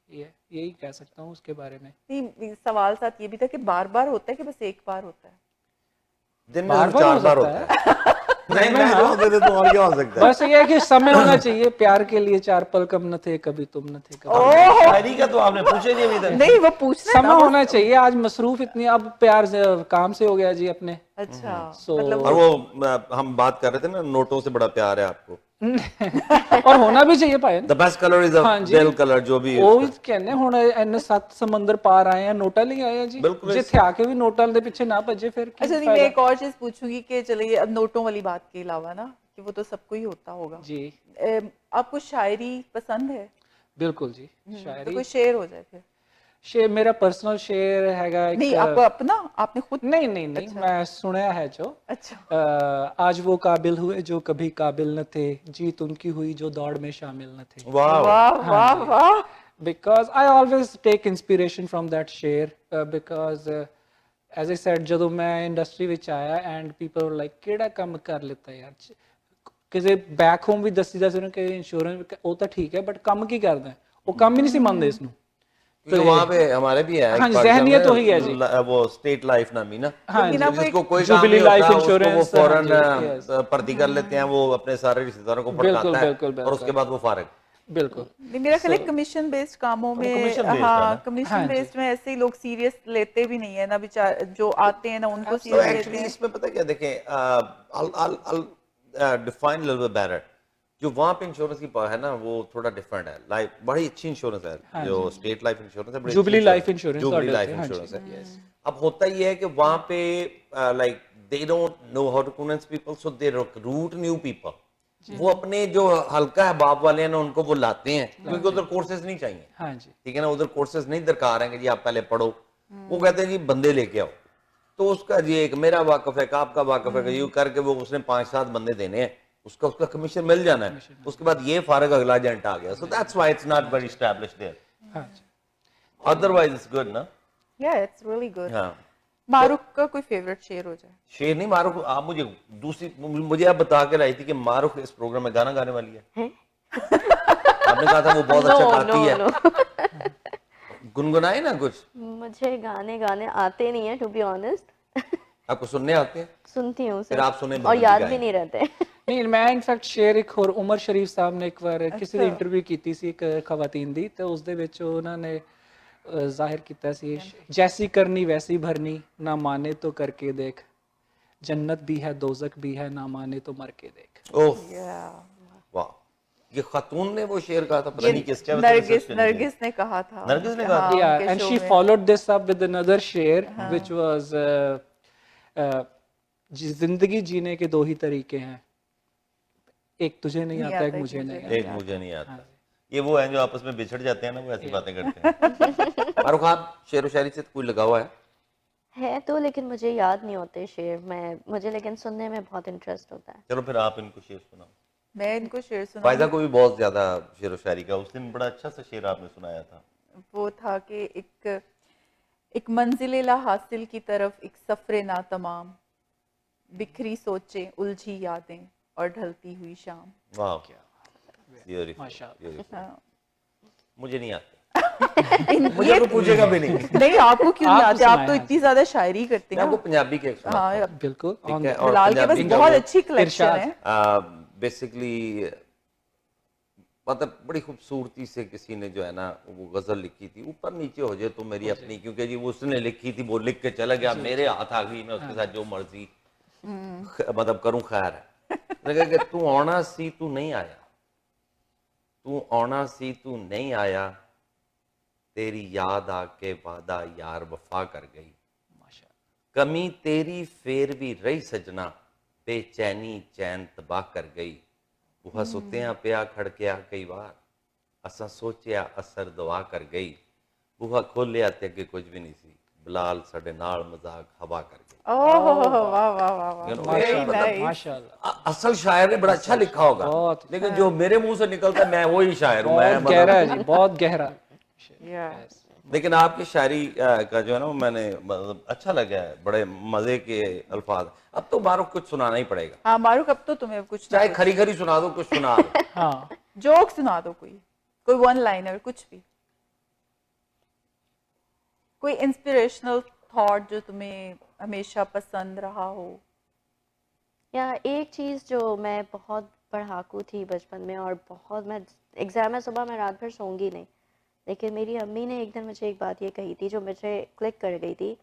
यही कह सकता हूँ उसके बारे में। नहीं, सवाल साथ ये भी था कि बार बार होता है कि बस एक बार होता है? दिन में 4 बार होता है। नहीं, मैं जो होते थे तो और क्या हो सकता है? बस ये है कि समय होना चाहिए प्यार के लिए। 4 पल कम न थे कभी तुम न थे कभी। शायरी का तो आपने पूछा नहीं अभी तक। नहीं, वो पूछ रहे समय होना चाहिए। आज मसरूफ इतनी, अब प्यार काम से हो गया जी अपने। अच्छा, मतलब और वो हम बात कर रहे थे ना, नोटों से बड़ा प्यार है आपको। और होना भी चाहिए भाई। The best color is a dill color, जो भी ਉਹ ਕਹਿੰਦੇ ਹੁਣ ਇੰਨੇ 7 ਸਮੁੰਦਰ ਪਾਰ ਆਏ ਆ, ਨੋਟਾਂ ਲਈ ਆਏ ਆ ਜੀ। ਜਿੱਥੇ ਆ ਕੇ ਵੀ ਨੋਟਾਂ ਦੇ ਪਿੱਛੇ ना भजे फिर अच्छा, नहीं, मैं एक और चीज पूछूंगी कि चलिए अब नोटों वाली बात के अलावा ना, कि वो तो सबको ही होता होगा जी। आपको शायरी पसंद है? बिल्कुल जी, शायरी। तो कोई शेर हो जाए फिर। शेर मेरा पर्सनल शेर हैगा एक। नहीं, आपको अपना, आपने खुद? नहीं, अच्छा। मैं सुना है जो। अच्छा। आज वो काबिल हुए जो कभी काबिल न थे, जीत उनकी हुई जो दौड़ में शामिल न थे। वाह वाह वाह वाह। Because I always take inspiration from that शेर, because as I said, ਜਦੋਂ ਮੈਂ ਇੰਡਸਟਰੀ ਵਿੱਚ ਆਇਆ and people were like ਕਿਹੜਾ ਕੰਮ ਕਰ ਲਿੱਤਾ ਯਾਰ, ਕਿਸੇ ਬੈਕ ਹੋਮ ਵੀ ਦੱਸੀਦਾ ਸੀ ਕਿ ਇੰਸ਼ੋਰੈਂਸ ਉਹ ਤਾਂ ਠੀਕ ਹੈ, ਬਟ ਕੰਮ ਕੀ ਕਰਦਾ, ਉਹ ਕੰਮ ਹੀ ਨਹੀਂ ਸੀ ਮੰਨਦੇ ਇਸ ਨੂੰ। तो वहाँ पे हमारे भी है, हाँ, ज़हनियत तो ही है जी। वो स्टेट लाइफ नामी ना, हाँ, जिसको कोई काम नहीं होता उसको वो फौरन भर्ती कर लेते हैं, वो अपने सारे रिश्तेदारों को फटकाता है और उसके बाद वो फारिग। बिल्कुल। मेरा ख्याल है कमीशन बेस्ड कामों में, हाँ, कमीशन बेस्ड में ऐसे ही लोग सीरियस लेते भी नहीं है ना, बेचारे जो आते हैं ना उनको सीरियस लेते हैं। इसमें पता क्या, देखें, I'll define a little bit better. जो वहाँ पे इंश्योरेंस की है ना, वो थोड़ा डिफरेंट है। लाइफ बड़ी अच्छी इंश्योरेंस है, हाँ, जो स्टेट लाइफ इंश्योरेंस है, jubilee life insurance, jubilee life insurance है। अब होता ये है कि वहाँ पे like they don't know how to convince people, so they recruit new people. वो अपने जो हल्का है बाप वाले हैं ना, उनको वो लाते हैं, क्योंकि उधर कोर्सेज नहीं चाहिए। हाँ जी, ठीक है ना, उधर कोर्सेज नहीं दरकार है कि जी आप पहले पढ़ो। वो कहते हैं जी बंदे लेके आओ, तो उसका जी एक मेरा वाकफ है, आपका वाकफ है, यूं करके वो उसने 5-7 बंदे देने हैं, उसका कमीशन मिल जाना है। उसके बाद ये फारग अगला एजेंट आ गया, so that's why it's not very established there. Otherwise it's good ना। या इट्स रियली गुड। हां, मारूफ का कोई फेवरेट शेर हो जाए? शेर नहीं, मारूफ आप मुझे आप बता के रही थी कि मारूफ इस प्रोग्राम में गाना गाने वाली है। आपने कहा था वो बहुत अच्छा गाती है। गुनगुनाए ना कुछ। मुझे गाने आते नहीं है, टू बी ऑनेस्ट। आपको सुनने आते हैं? सुनती हूँ फिर आप सुने और याद भी नहीं रहते। नहीं, मैं ਇਨਫੈਕਟ ਸ਼ੇਰ ਇੱਕ ਹੋਰ ਉਮਰ ਸ਼ਰੀਫ ਸਾਹਿਬ ਨੇ ਇੱਕ ਵਾਰ ਕਿਸੇ ਦੀ ਇੰਟਰਵਿਊ ਕੀਤੀ ਸੀ ਇੱਕ ਖਵਾਤੀਨ ਦੀ, ਤੇ ਉਸ ਦੇ ਵਿੱਚ ਉਹਨਾਂ ਨੇ ਜ਼ਾਹਿਰ ਕੀਤਾ ਸੀ, जैसी करनी वैसी भरनी, ना माने तो करके देख, जन्नत भी है दोज़ख भी है, ना माने तो मर के देख। ओह वाह, ये खातून ने वो शेर कहा था, पता नहीं किसके, नरगिस ने कहा था। नरगिस ने कहा था, yeah, and she followed this up with another शेर which was जिंदगी जीने के 2 ही तरीके हैं, एक तुझे नहीं आता, एक मुझे नहीं आता। एक मुझे नहीं आता। ये वो हैं जो आपस में बिछड़ जाते हैं ना, वो ऐसी बातें करते हैं। फारूक, आप शेर व शायरी से कोई लगा हुआ है तो, लेकिन मुझे याद नहीं होते शेर। मुझे लेकिन सुनने में बहुत इंटरेस्ट होता है। चलो फिर आप इनको शेर सुनाओ। मैं इनको शेर सुनाऊं। फायदा को भी बहुत ज्यादा शेर व शायरी का, उस दिन बड़ा अच्छा सा शेर आपने सुनाया था। वो था कि एक मंजिल ला हासिल की तरफ एक सफरे ना तमाम, बिखरी सोचें, उलझी यादें और ढलती हुई शाम। वाह, माशाल्लाह। मुझे नहीं आते। मुझे तो पूछेगा भी नहीं। नहीं, आपको क्यों नहीं आते? आप तो इतनी ज्यादा शायरी करते हैं। आपको पंजाबी के हाँ, बिल्कुल। बिलाल के पास बहुत अच्छी कलेक्शन है। बेसिकली मतलब बड़ी खूबसूरती से किसी ने जो है ना वो गजल लिखी थी, ऊपर नीचे हो जाए तो मेरी अपनी, क्योंकि जी वो उसने लिखी थी, वो लिख के चला गया, मेरे हाथ आ गई, मैं उसके साथ जो मर्जी मतलब करूं, खैर है। लगा कि तू आना सी तू नहीं आया, तू आना सी तू नहीं आया, तेरी याद आके वादा यार वफा कर गई, कमी तेरी फेर भी रही सजना, बेचैनी चैन तबाह कर गई, वो सुत्तियां पिया खड़किया कई बार, असा सोचिया असर दुआ कर गई, बूहा खोलिया ते अगे कुछ भी नहीं सी, बिलाल साडे नाल मजाक हवा कर गई। असल शायर ने बड़ा अच्छा लिखा होगा, लेकिन जो मेरे मुंह से निकलता है मैं वही शायर हूँ। मैं गहरा है जी, बहुत गहरा। लेकिन आपकी शायरी का जो है ना मैंने मतलब अच्छा लगा है, बड़े मजे के अल्फाज। अब तो मारूफ कुछ सुनाना ही पड़ेगा। हाँ मारूफ, अब तो तुम्हें कुछ चाहे खरी खरी सुना दो, कुछ सुना दो। हाँ, जोक सुना दो, कोई वन लाइनर, कुछ भी। कोई इंस्पिरेशनल थॉट जो तुम्हें हमेशा पसंद रहा हो? या एक चीज़ जो मैं बहुत पढ़ाकू थी बचपन में, और बहुत मैं एग्ज़ाम में सुबह मैं रात भर सोऊंगी नहीं, लेकिन मेरी अम्मी ने एक दिन मुझे एक बात ये कही थी जो मुझे क्लिक कर गई थी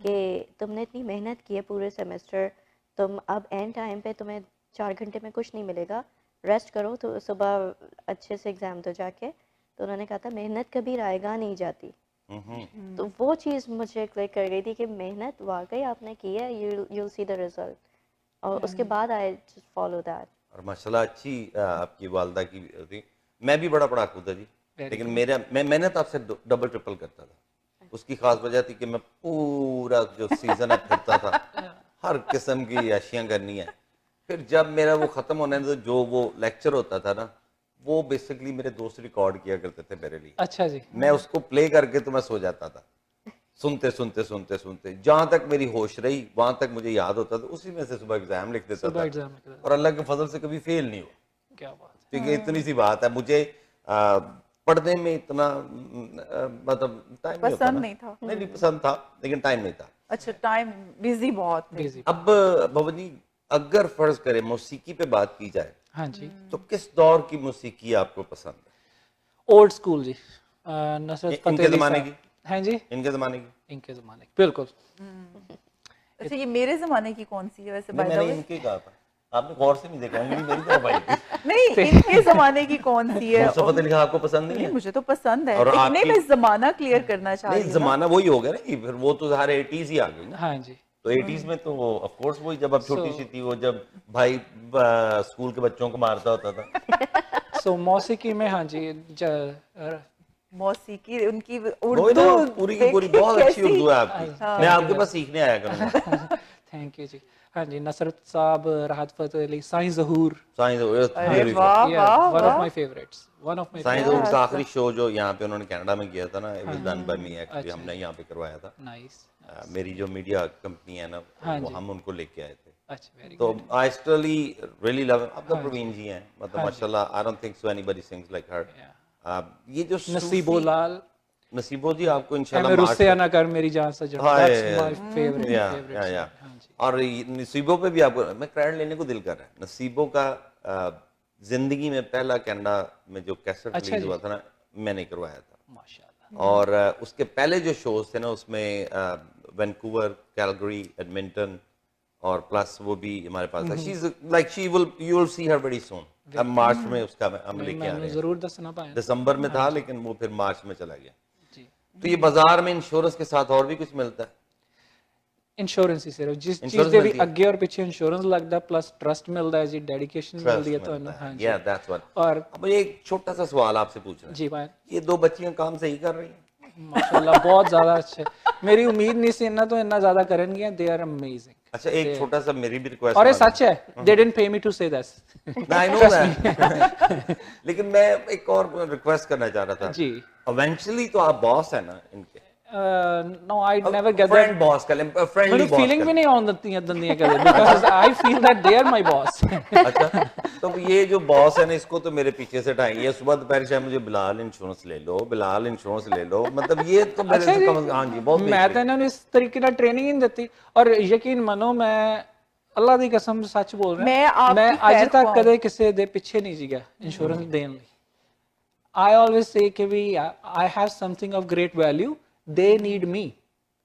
कि तुमने इतनी मेहनत की है पूरे सेमेस्टर, तुम अब एंड टाइम पे तुम्हें 4 घंटे में कुछ नहीं मिलेगा, रेस्ट करो तो सुबह अच्छे से एग्ज़ाम दो जाके। तो उन्होंने कहा था मेहनत कभी रायगा नहीं जाती। तो वो चीज़ मुझे क्लिक कर गई थी कि मेहनत वाकई आपने की है, you'll see the result, और उसके बाद आई just follow that। और माशाल्लाह अच्छी आपकी वालदा की थी। मैं भी बड़ा पढ़ाकू था जी, लेकिन मैं मेहनत आपसे डबल ट्रिपल करता था। उसकी खास वजह थी कि मैं पूरा जो सीजन है फिरता था, हर किस्म की अशियाँ करनी है। फिर जब मेरा वो ख़त्म होने तो जो वो लेक्चर होता था ना, वो बेसिकली मेरे दोस्त रिकॉर्ड किया करते थे मेरे लिए। अच्छा जी। मैं उसको प्ले करके तो मैं सो जाता था, सुनते सुनते सुनते सुनते जहाँ तक मेरी होश रही वहाँ तक मुझे याद होता था, उसी में से सुबह एग्जाम लिख देता था और अल्लाह के फजल से कभी फेल नहीं हुआ। क्या बात है। ठीक है, इतनी सी बात है। मुझे पढ़ने में इतना मतलब टाइम पसंद नहीं था। नहीं पसंद था, लेकिन टाइम नहीं था। अच्छा, टाइम बिजी बहुत थे। अब भवनी अगर फर्ज करें मौसीकी पे बात की जाए, हाँ जी, तो किस दौर की मौसीकी आपको पसंद है? ओल्ड स्कूल जी, नुसरत फतेह इनके अली जमाने साहब। की? हाँ जी, इनके जमाने की? इनके जमाने की, बिल्कुल। अच्छा, ये मेरे जमाने की कौन सी है वैसे? बाय द मैंने वे इनके कहा था, आपने गौर से नहीं देखा, उंगली मेरी तरफ आई थी। नहीं, इनके जमाने की कौन सी है? नुसरत फतेह अली खान आपको पसंद नहीं है? मुझे तो पसंद है, और लेकिन नहीं, आपकी- मैं जमाना क्लियर करना चाह रही नहीं, हूँ। जमाना वही हो गया ना कि फिर वो तो सारे 80s ही आ गई ना। हाँ जी, तो 80s में तो वो ऑफ कोर्स वही, जब अब छोटी So- सी थी वो, जब भाई स्कूल के बच्चों को मारता होता था। सो मौसीकी में हाँ जी, मौसीकी उनकी वही उर्दू ना, पूरी की पूरी बहुत अच्छी कैसी- उर्दू है आपकी। हाँ। मैं आपके पास सीखने आया करूँगा। थैंक यू जी। हाँ जी, नुसरत साहब, राहत फतेह अली, साईं ज़हूर। साईं ज़हूर, अरे वाह वाह वन वाह। Of my favourites, one of my Sain Zahoor का आखिरी शो जो यहाँ पे उन्होंने कनाडा में किया था ना, it was done by me actually, अच्छा। हमने यहाँ पे करवाया था। नाइस। मेरी जो मीडिया कंपनी है ना, हाँ वो जी। हम उनको लेके आए थे। अच्छा, वेरी तो आई स्टिली रियली लव, अब तो हाँ जी। प्रवीण जी हैं, मतलब हाँ जी। माशाल्लाह, I don't think so anybody sings like her. ये जो नसीबो लाल, नसीबो जी आपको मैं इंशाल्लाह रुस्से ना कर मेरी जान सजन, दैट्स माय फेवरेट या फेवरेट। और नसीबो पे भी आपको मैं क्रेडिट लेने को दिल कर रहा है। नसीबो का जिंदगी में पहला कनाडा में जो कैसेट अच्छा रिलीज जी। हुआ था ना, मैंने करवाया था। माशाल्लाह। और उसके पहले जो शोज थे ना, उसमें वैंकूवर, कैलगरी, एडमिंटन, और प्लस वो भी हमारे पास था। She is like you will see her very soon. अब मार्च में उसका हम लेके आ रहे हैं। जरूर दसना पाए। दिसंबर में था, लेकिन वो फिर मार्च में चला गया। तो ये बाजार में इंश्योरेंस के साथ और भी कुछ मिलता है? इंश्योरेंस ही सिर्फ जिस चीज Insurance ਦੇ ਵੀ ਮਿਲਦੀ ਹੈ। ਅੱਗੇ ਔਰ ਪਿੱਛੇ ਇੰਸ਼ੋਰੈਂਸ ਲੱਗਦਾ, ਪਲੱਸ ਟਰਸਟ ਮਿਲਦਾ ਹੈ ਜੀ, ਡੈਡੀਕੇਸ਼ਨ ਮਿਲਦੀ ਹੈ ਤੁਹਾਨੂੰ। हाँ जी। Yeah, that's what. और अब मुझे एक छोटा सा सवाल आपसे पूछना है। जी भाई, ये दो बच्चियां काम सही कर रही हैं? माशाल्लाह बहुत ज्यादा अच्छे। मेरी उम्मीद नहीं सी इन्ना तो इन्ना ज्यादा करेंगे। They are amazing. अच्छा, एक छोटा सा मेरी भी रिक्वेस्ट। और ये सच है, दे डिडंट पे मी टू से दिस। I know that. लेकिन मैं एक और रिक्वेस्ट करना चाह रहा था जी। इवेंचुअली तो आप बॉस है ना इनके? No, I never get friend that. Boss का, फ्रेंडली मुझे बॉस फीलिंग भी नहीं आउन दंदियां कदे, because I feel that they are my boss. अच्छा, तो ये जो बॉस है ना, इसको तो मेरे पीछे से हटाएंगे। सुबह दोपहर शाम मुझे बिलाल इंश्योरेंस ले लो, बिलाल इंश्योरेंस ले लो, मतलब ये तो मेरे से कम। हाँ जी, बहुत मैं तो इन्होंने इस तरीके ਨਾਲ ट्रेनिंग ही नहीं ਦਿੱਤੀ। और यकीन मानो, मैं ਅੱਲਾ ਦੀ ਕਸਮ ਸੱਚ ਬੋਲ ਰਿਹਾ, ਮੈਂ ਅੱਜ ਤੱਕ ਕਦੇ ਕਿਸੇ ਦੇ ਪਿੱਛੇ ਨਹੀਂ ਸੀ ਗਿਆ ਇੰਸ਼ੋਰੈਂਸ ਦੇਣ ਲਈ। I always say कि भी I have something of great value, they need me,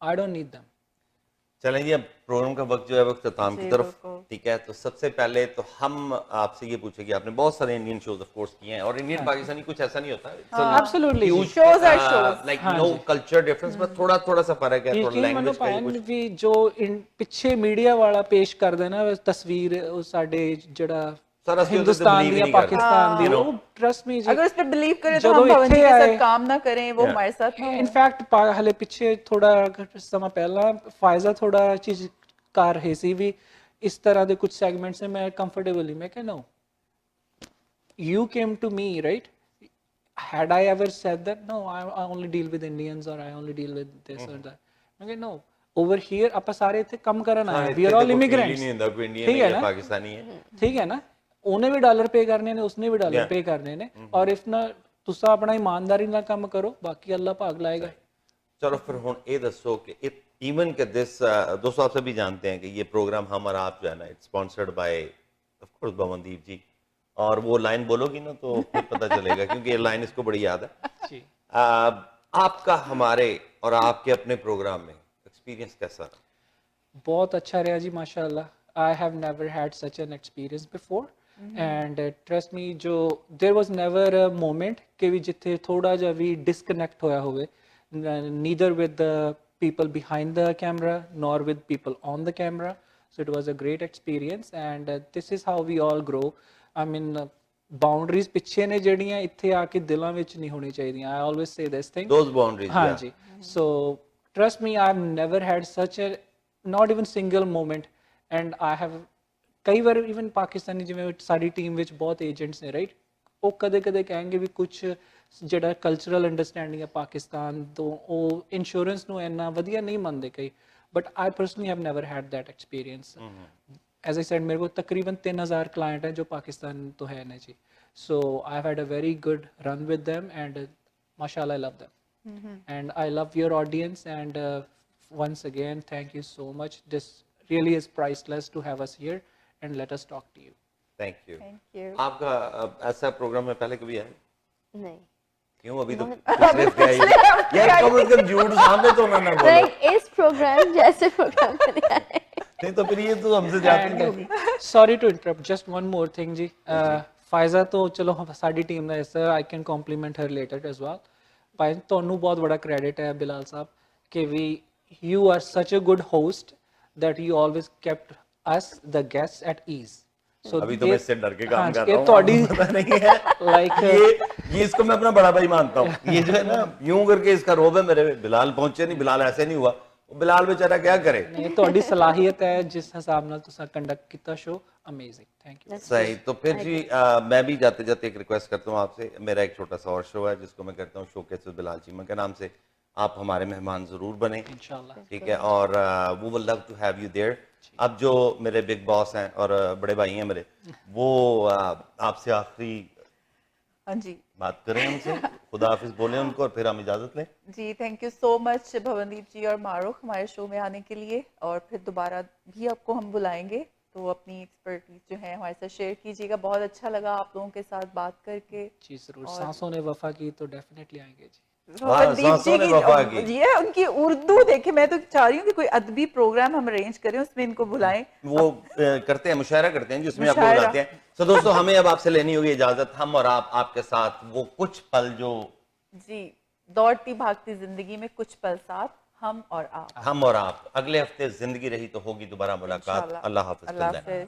I don't need them। चलें जी, अब प्रोग्राम का वक्त जो है वो इख्तिताम की तरफ, ठीक है। तो सबसे पहले तो हम आपसे ये पूछे कि आपने बहुत सारे इंडियन शोज ऑफ कोर्स किए हैं, और इंडियन पाकिस्तानी कुछ ऐसा नहीं होता। Absolutely, shows are shows। Like no culture difference, बस थोड़ा थोड़ा सा फर्क है, थोड़ा यकीन मानो लैंग्वेज का ही ਭਾਵੇਂ कुछ। ਵੀ ਜੋ ਪਿੱਛੇ ਮੀਡੀਆ ਵਾਲਾ ਪੇਸ਼ ਕਰਦੇ ਨਾ ਤਸਵੀਰ, ਉਹ ਸਾਡੇ ਜਿਹੜਾ सर, असली होते तो हिंदुस्तान believe दी ही या नहीं करते। पाकिस्तान दी, हाँ। वो ट्रस्ट मी जी। अगर उस पर बिलीव करें तो ਜਦੋਂ हम भवंती ਇੱਥੇ के ਆਏ- साथ काम ना करें, वो हमारे साथ ना हो। ਇਨਫੈਕਟ ਹਲੇ ਪਿੱਛੇ ਥੋੜਾ ਸਮਾਂ ਪਹਿਲਾਂ ਫਾਇਜ਼ਾ ਥੋੜਾ ਚੀਜ਼ ਕਰ ਰਹੀ ਸੀ ਵੀ ਇਸ ਤਰ੍ਹਾਂ ਦੇ ਕੁਝ ਸੈਗਮੈਂਟਸ ਨੇ, ਮੈਂ ਕੰਫਰਟੇਬਲੀ ਮੈਂ ਕਿਹਾ no, you came to me, right? Had I ever said that no, I only deal with Indians or I only deal with this or that, मैं किਹਾ no, over here ਆਪਾਂ ਸਾਰੇ ਇੱਥੇ ਕੰਮ ਕਰਨ ਆਏ, we are all immigrants, नहीं होता कोई इंडियन ठीक है है ना, पाकिस्तानी है, ठीक है ना। ਉਹਨੇ ਵੀ ਡਾਲਰ ਪੇ ਕਰਨੇ ਨੇ, ਉਸਨੇ ਵੀ ਡਾਲਰ ਪੇ ਕਰਨੇ ਨੇ, ਔਰ ਇਫ ਨਾ ਤੁਸੀਂ ਆਪਣਾ ਇਮਾਨਦਾਰੀ ਨਾਲ ਕੰਮ ਕਰੋ, ਬਾਕੀ ਅੱਲਾਹ ਭਾਗ ਲਾਏਗਾ। चलो फिर हुण ये दसो कि इवन के दिस दोस्तों आप सभी जानते हैं कि ये प्रोग्राम हम और आप जो है ना it's sponsored by of course Bhavandeep ji, और वो लाइन बोलोगी ना तो फिर पता चलेगा क्योंकि ये लाइन इसको बड़ी याद है जी। आपका हमारे और आपके अपने प्रोग्राम में एक्सपीरियंस कैसा रहा? बहुत अच्छा रहा जी माशाल्लाह। I have never had such an experience before and trust me, जो there was never a moment कि भी जिथे थोड़ा जिहा भी डिसकनेक्ट होया होवे, neither with the people behind the camera nor with people on the camera. So it was a great experience and this is how we all grow. I mean boundaries piche ne jehdiyan itthe aake dilan vich nahi honi chahidiyan. I always say this thing. Those boundaries. हाँ जी. So trust me, I've never had such a not even single moment and I have कई बार even Pakistani जिवें साडी team which बहुत agents ने right, ਉਹ ਕਦੇ ਕਹਾਂਗੇ ਵੀ ਕੁਝ ਜਿਹੜਾ ਕਲਚਰਲ ਅੰਡਰਸਟੈਂਡਿੰਗ ਹੈ ਪਾਕਿਸਤਾਨ ਤੋਂ ਉਹ ਇੰਸ਼ੋਰੈਂਸ ਨੂੰ ਇੰਨਾ ਵਧੀਆ ਨਹੀਂ ਮੰਨਦੇ ਕਈ, but I personally have never head that experience. As I said ਮੇਰੇ ਕੋਲ ਤਕਰੀਬਨ 3000 ਕਲਾਇੰਟ ਹੈ ਜੋ ਪਾਕਿਸਤਾਨ ਤੋਂ ਹੈ ਨੇ ਜੀ, so I have had a very good run with them and mashallah I love them and I love your audience and once again thank you so much. This really is priceless to have us here and let us talk to you. Thank you. Thank you. आपका ऐसा programme में पहले कभी आया? नहीं। क्यों? अभी तो सिर्फ क्या ही यार, कम से कम झूठ सामने तो ना बोलो। नहीं, इस प्रोग्राम जैसे प्रोग्राम में नहीं आए। नहीं तो फिर ये तो हमसे ज्यादा नहीं होगी। Sorry to interrupt, just one more thing जी। फायजा तो चलो साडी टीम ਦਾ हिस्सा, I can compliment her later as well। भाई ਤੁਹਾਨੂੰ बहुत बड़ा credit है बिलाल साहब कि you are such a good host that you always kept us the guests at ease। So अभी तो मैं इससे डर के काम कर रहा हूँ, पता नहीं है like ये इसको मैं अपना बड़ा भाई मानता हूँ। ये जो है ना यूं करके इसका रोब है मेरे, बिलाल पहुंचे नहीं, बिलाल ऐसे नहीं हुआ, बिलाल बेचारा क्या करे। नहीं ਤੁਹਾਡੀ ਸਲਾਹੀਅਤ ਹੈ जिस हिसाब ਨਾਲ ਤੁਸੀਂ ਕੰਡक्ट ਕੀਤਾ शो, अमेजिंग, थैंक यू। सही, तो फिर जी मैं भी जाते जाते एक रिक्वेस्ट करता हूँ आपसे, मेरा एक छोटा सा और शो है जिसको मैं करता हूँ शोकेस विद बिलाल चीमा के नाम से, आप हमारे मेहमान जरूर बने इंशाल्लाह, ठीक है, और we will love to have you there. अब जो मेरे बिग बॉस हैं और बड़े भाई हैं मेरे, वो आपसे आखिरी हाँ जी बात करें उनसे, खुदा हाफिज बोले उनको और फिर हम इजाजत लें जी। Thank you so much भवनदीप ji और मारूख हमारे शो में आने के लिए, और फिर दोबारा भी आपको हम बुलाएंगे, तो अपनी एक्सपर्टीज जो है हमारे साथ शेयर कीजिएगा। बहुत अच्छा लगा आप लोगों के साथ बात करके जी। जरूर, सांसों ने वफा की तो डेफिनेटली आएंगे जी। ये उनकी उर्दू देखे, मैं तो चाह रही हूँ कि कोई अदबी प्रोग्राम हम अरेंज करें, उसमें इनको बुलाएं, वो करते हैं, मुशायरा करते हैं जिसमें आपको बुलाते हैं। तो दोस्तों हमें अब आपसे लेनी होगी इजाजत, हम और आप आपके साथ वो कुछ पल जो जी दौड़ती भागती जिंदगी में कुछ पल साथ हम और आप। अगले हफ्ते जिंदगी रही तो होगी दोबारा मुलाकात। अल्लाह हाफिज।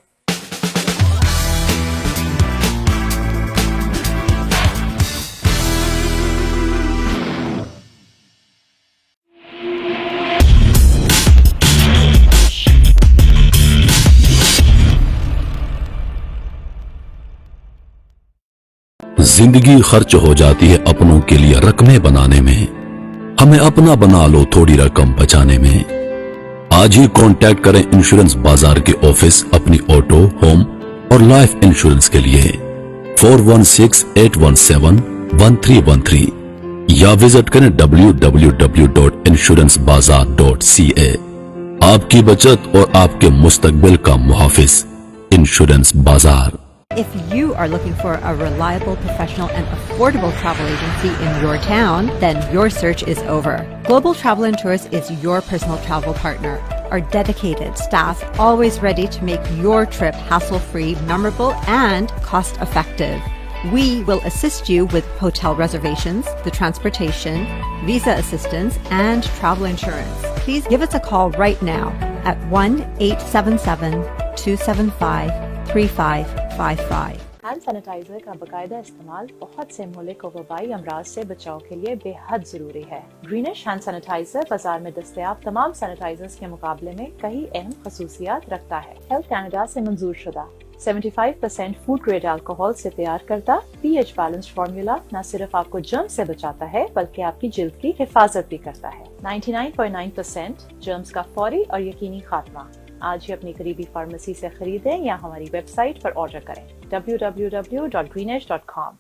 जिंदगी खर्च हो जाती है अपनों के लिए रकमें बनाने में, हमें अपना बना लो थोड़ी रकम बचाने में। आज ही कांटेक्ट करें इंश्योरेंस बाजार के ऑफिस अपनी ऑटो, होम और लाइफ इंश्योरेंस के लिए 4168171313 या विजिट करें www.insurancebazar.ca। आपकी बचत और आपके मुस्तकबिल का मुहाफिज इंश्योरेंस बाजार। If you are looking for a reliable, professional, and affordable travel agency in your town, then your search is over. Global Travel and Tours is your personal travel partner. Our dedicated staff, always ready to make your trip hassle-free, memorable, and cost-effective. We will assist you with hotel reservations, the transportation, visa assistance, and travel insurance. Please give us a call right now at 1-877-275-3555. Hand sanitiser का बाकायदा इस्तेमाल बहुत से मुल्क और वबाई अमराज से बचाव के लिए बेहद जरूरी है। ग्रीनिश हैंड सैनिटाइजर बाजार में दस्तयाब तमाम सैनिटाइजर्स के मुकाबले में कई अहम खसूसियात रखता है। हेल्थ कैनेडा से मंजूर शुदा 75% फूड ग्रेड अल्कोहल से तैयार करता pH बैलेंस्ड फार्मूला न सिर्फ आपको जर्म से बचाता है बल्कि आपकी जिल्द की हिफाजत भी करता है। 99.9% जर्म्स का फौरी और यकीनी खात्मा। आज ही अपनी करीबी फार्मेसी से खरीदें या हमारी वेबसाइट पर ऑर्डर करें www.greenish.com।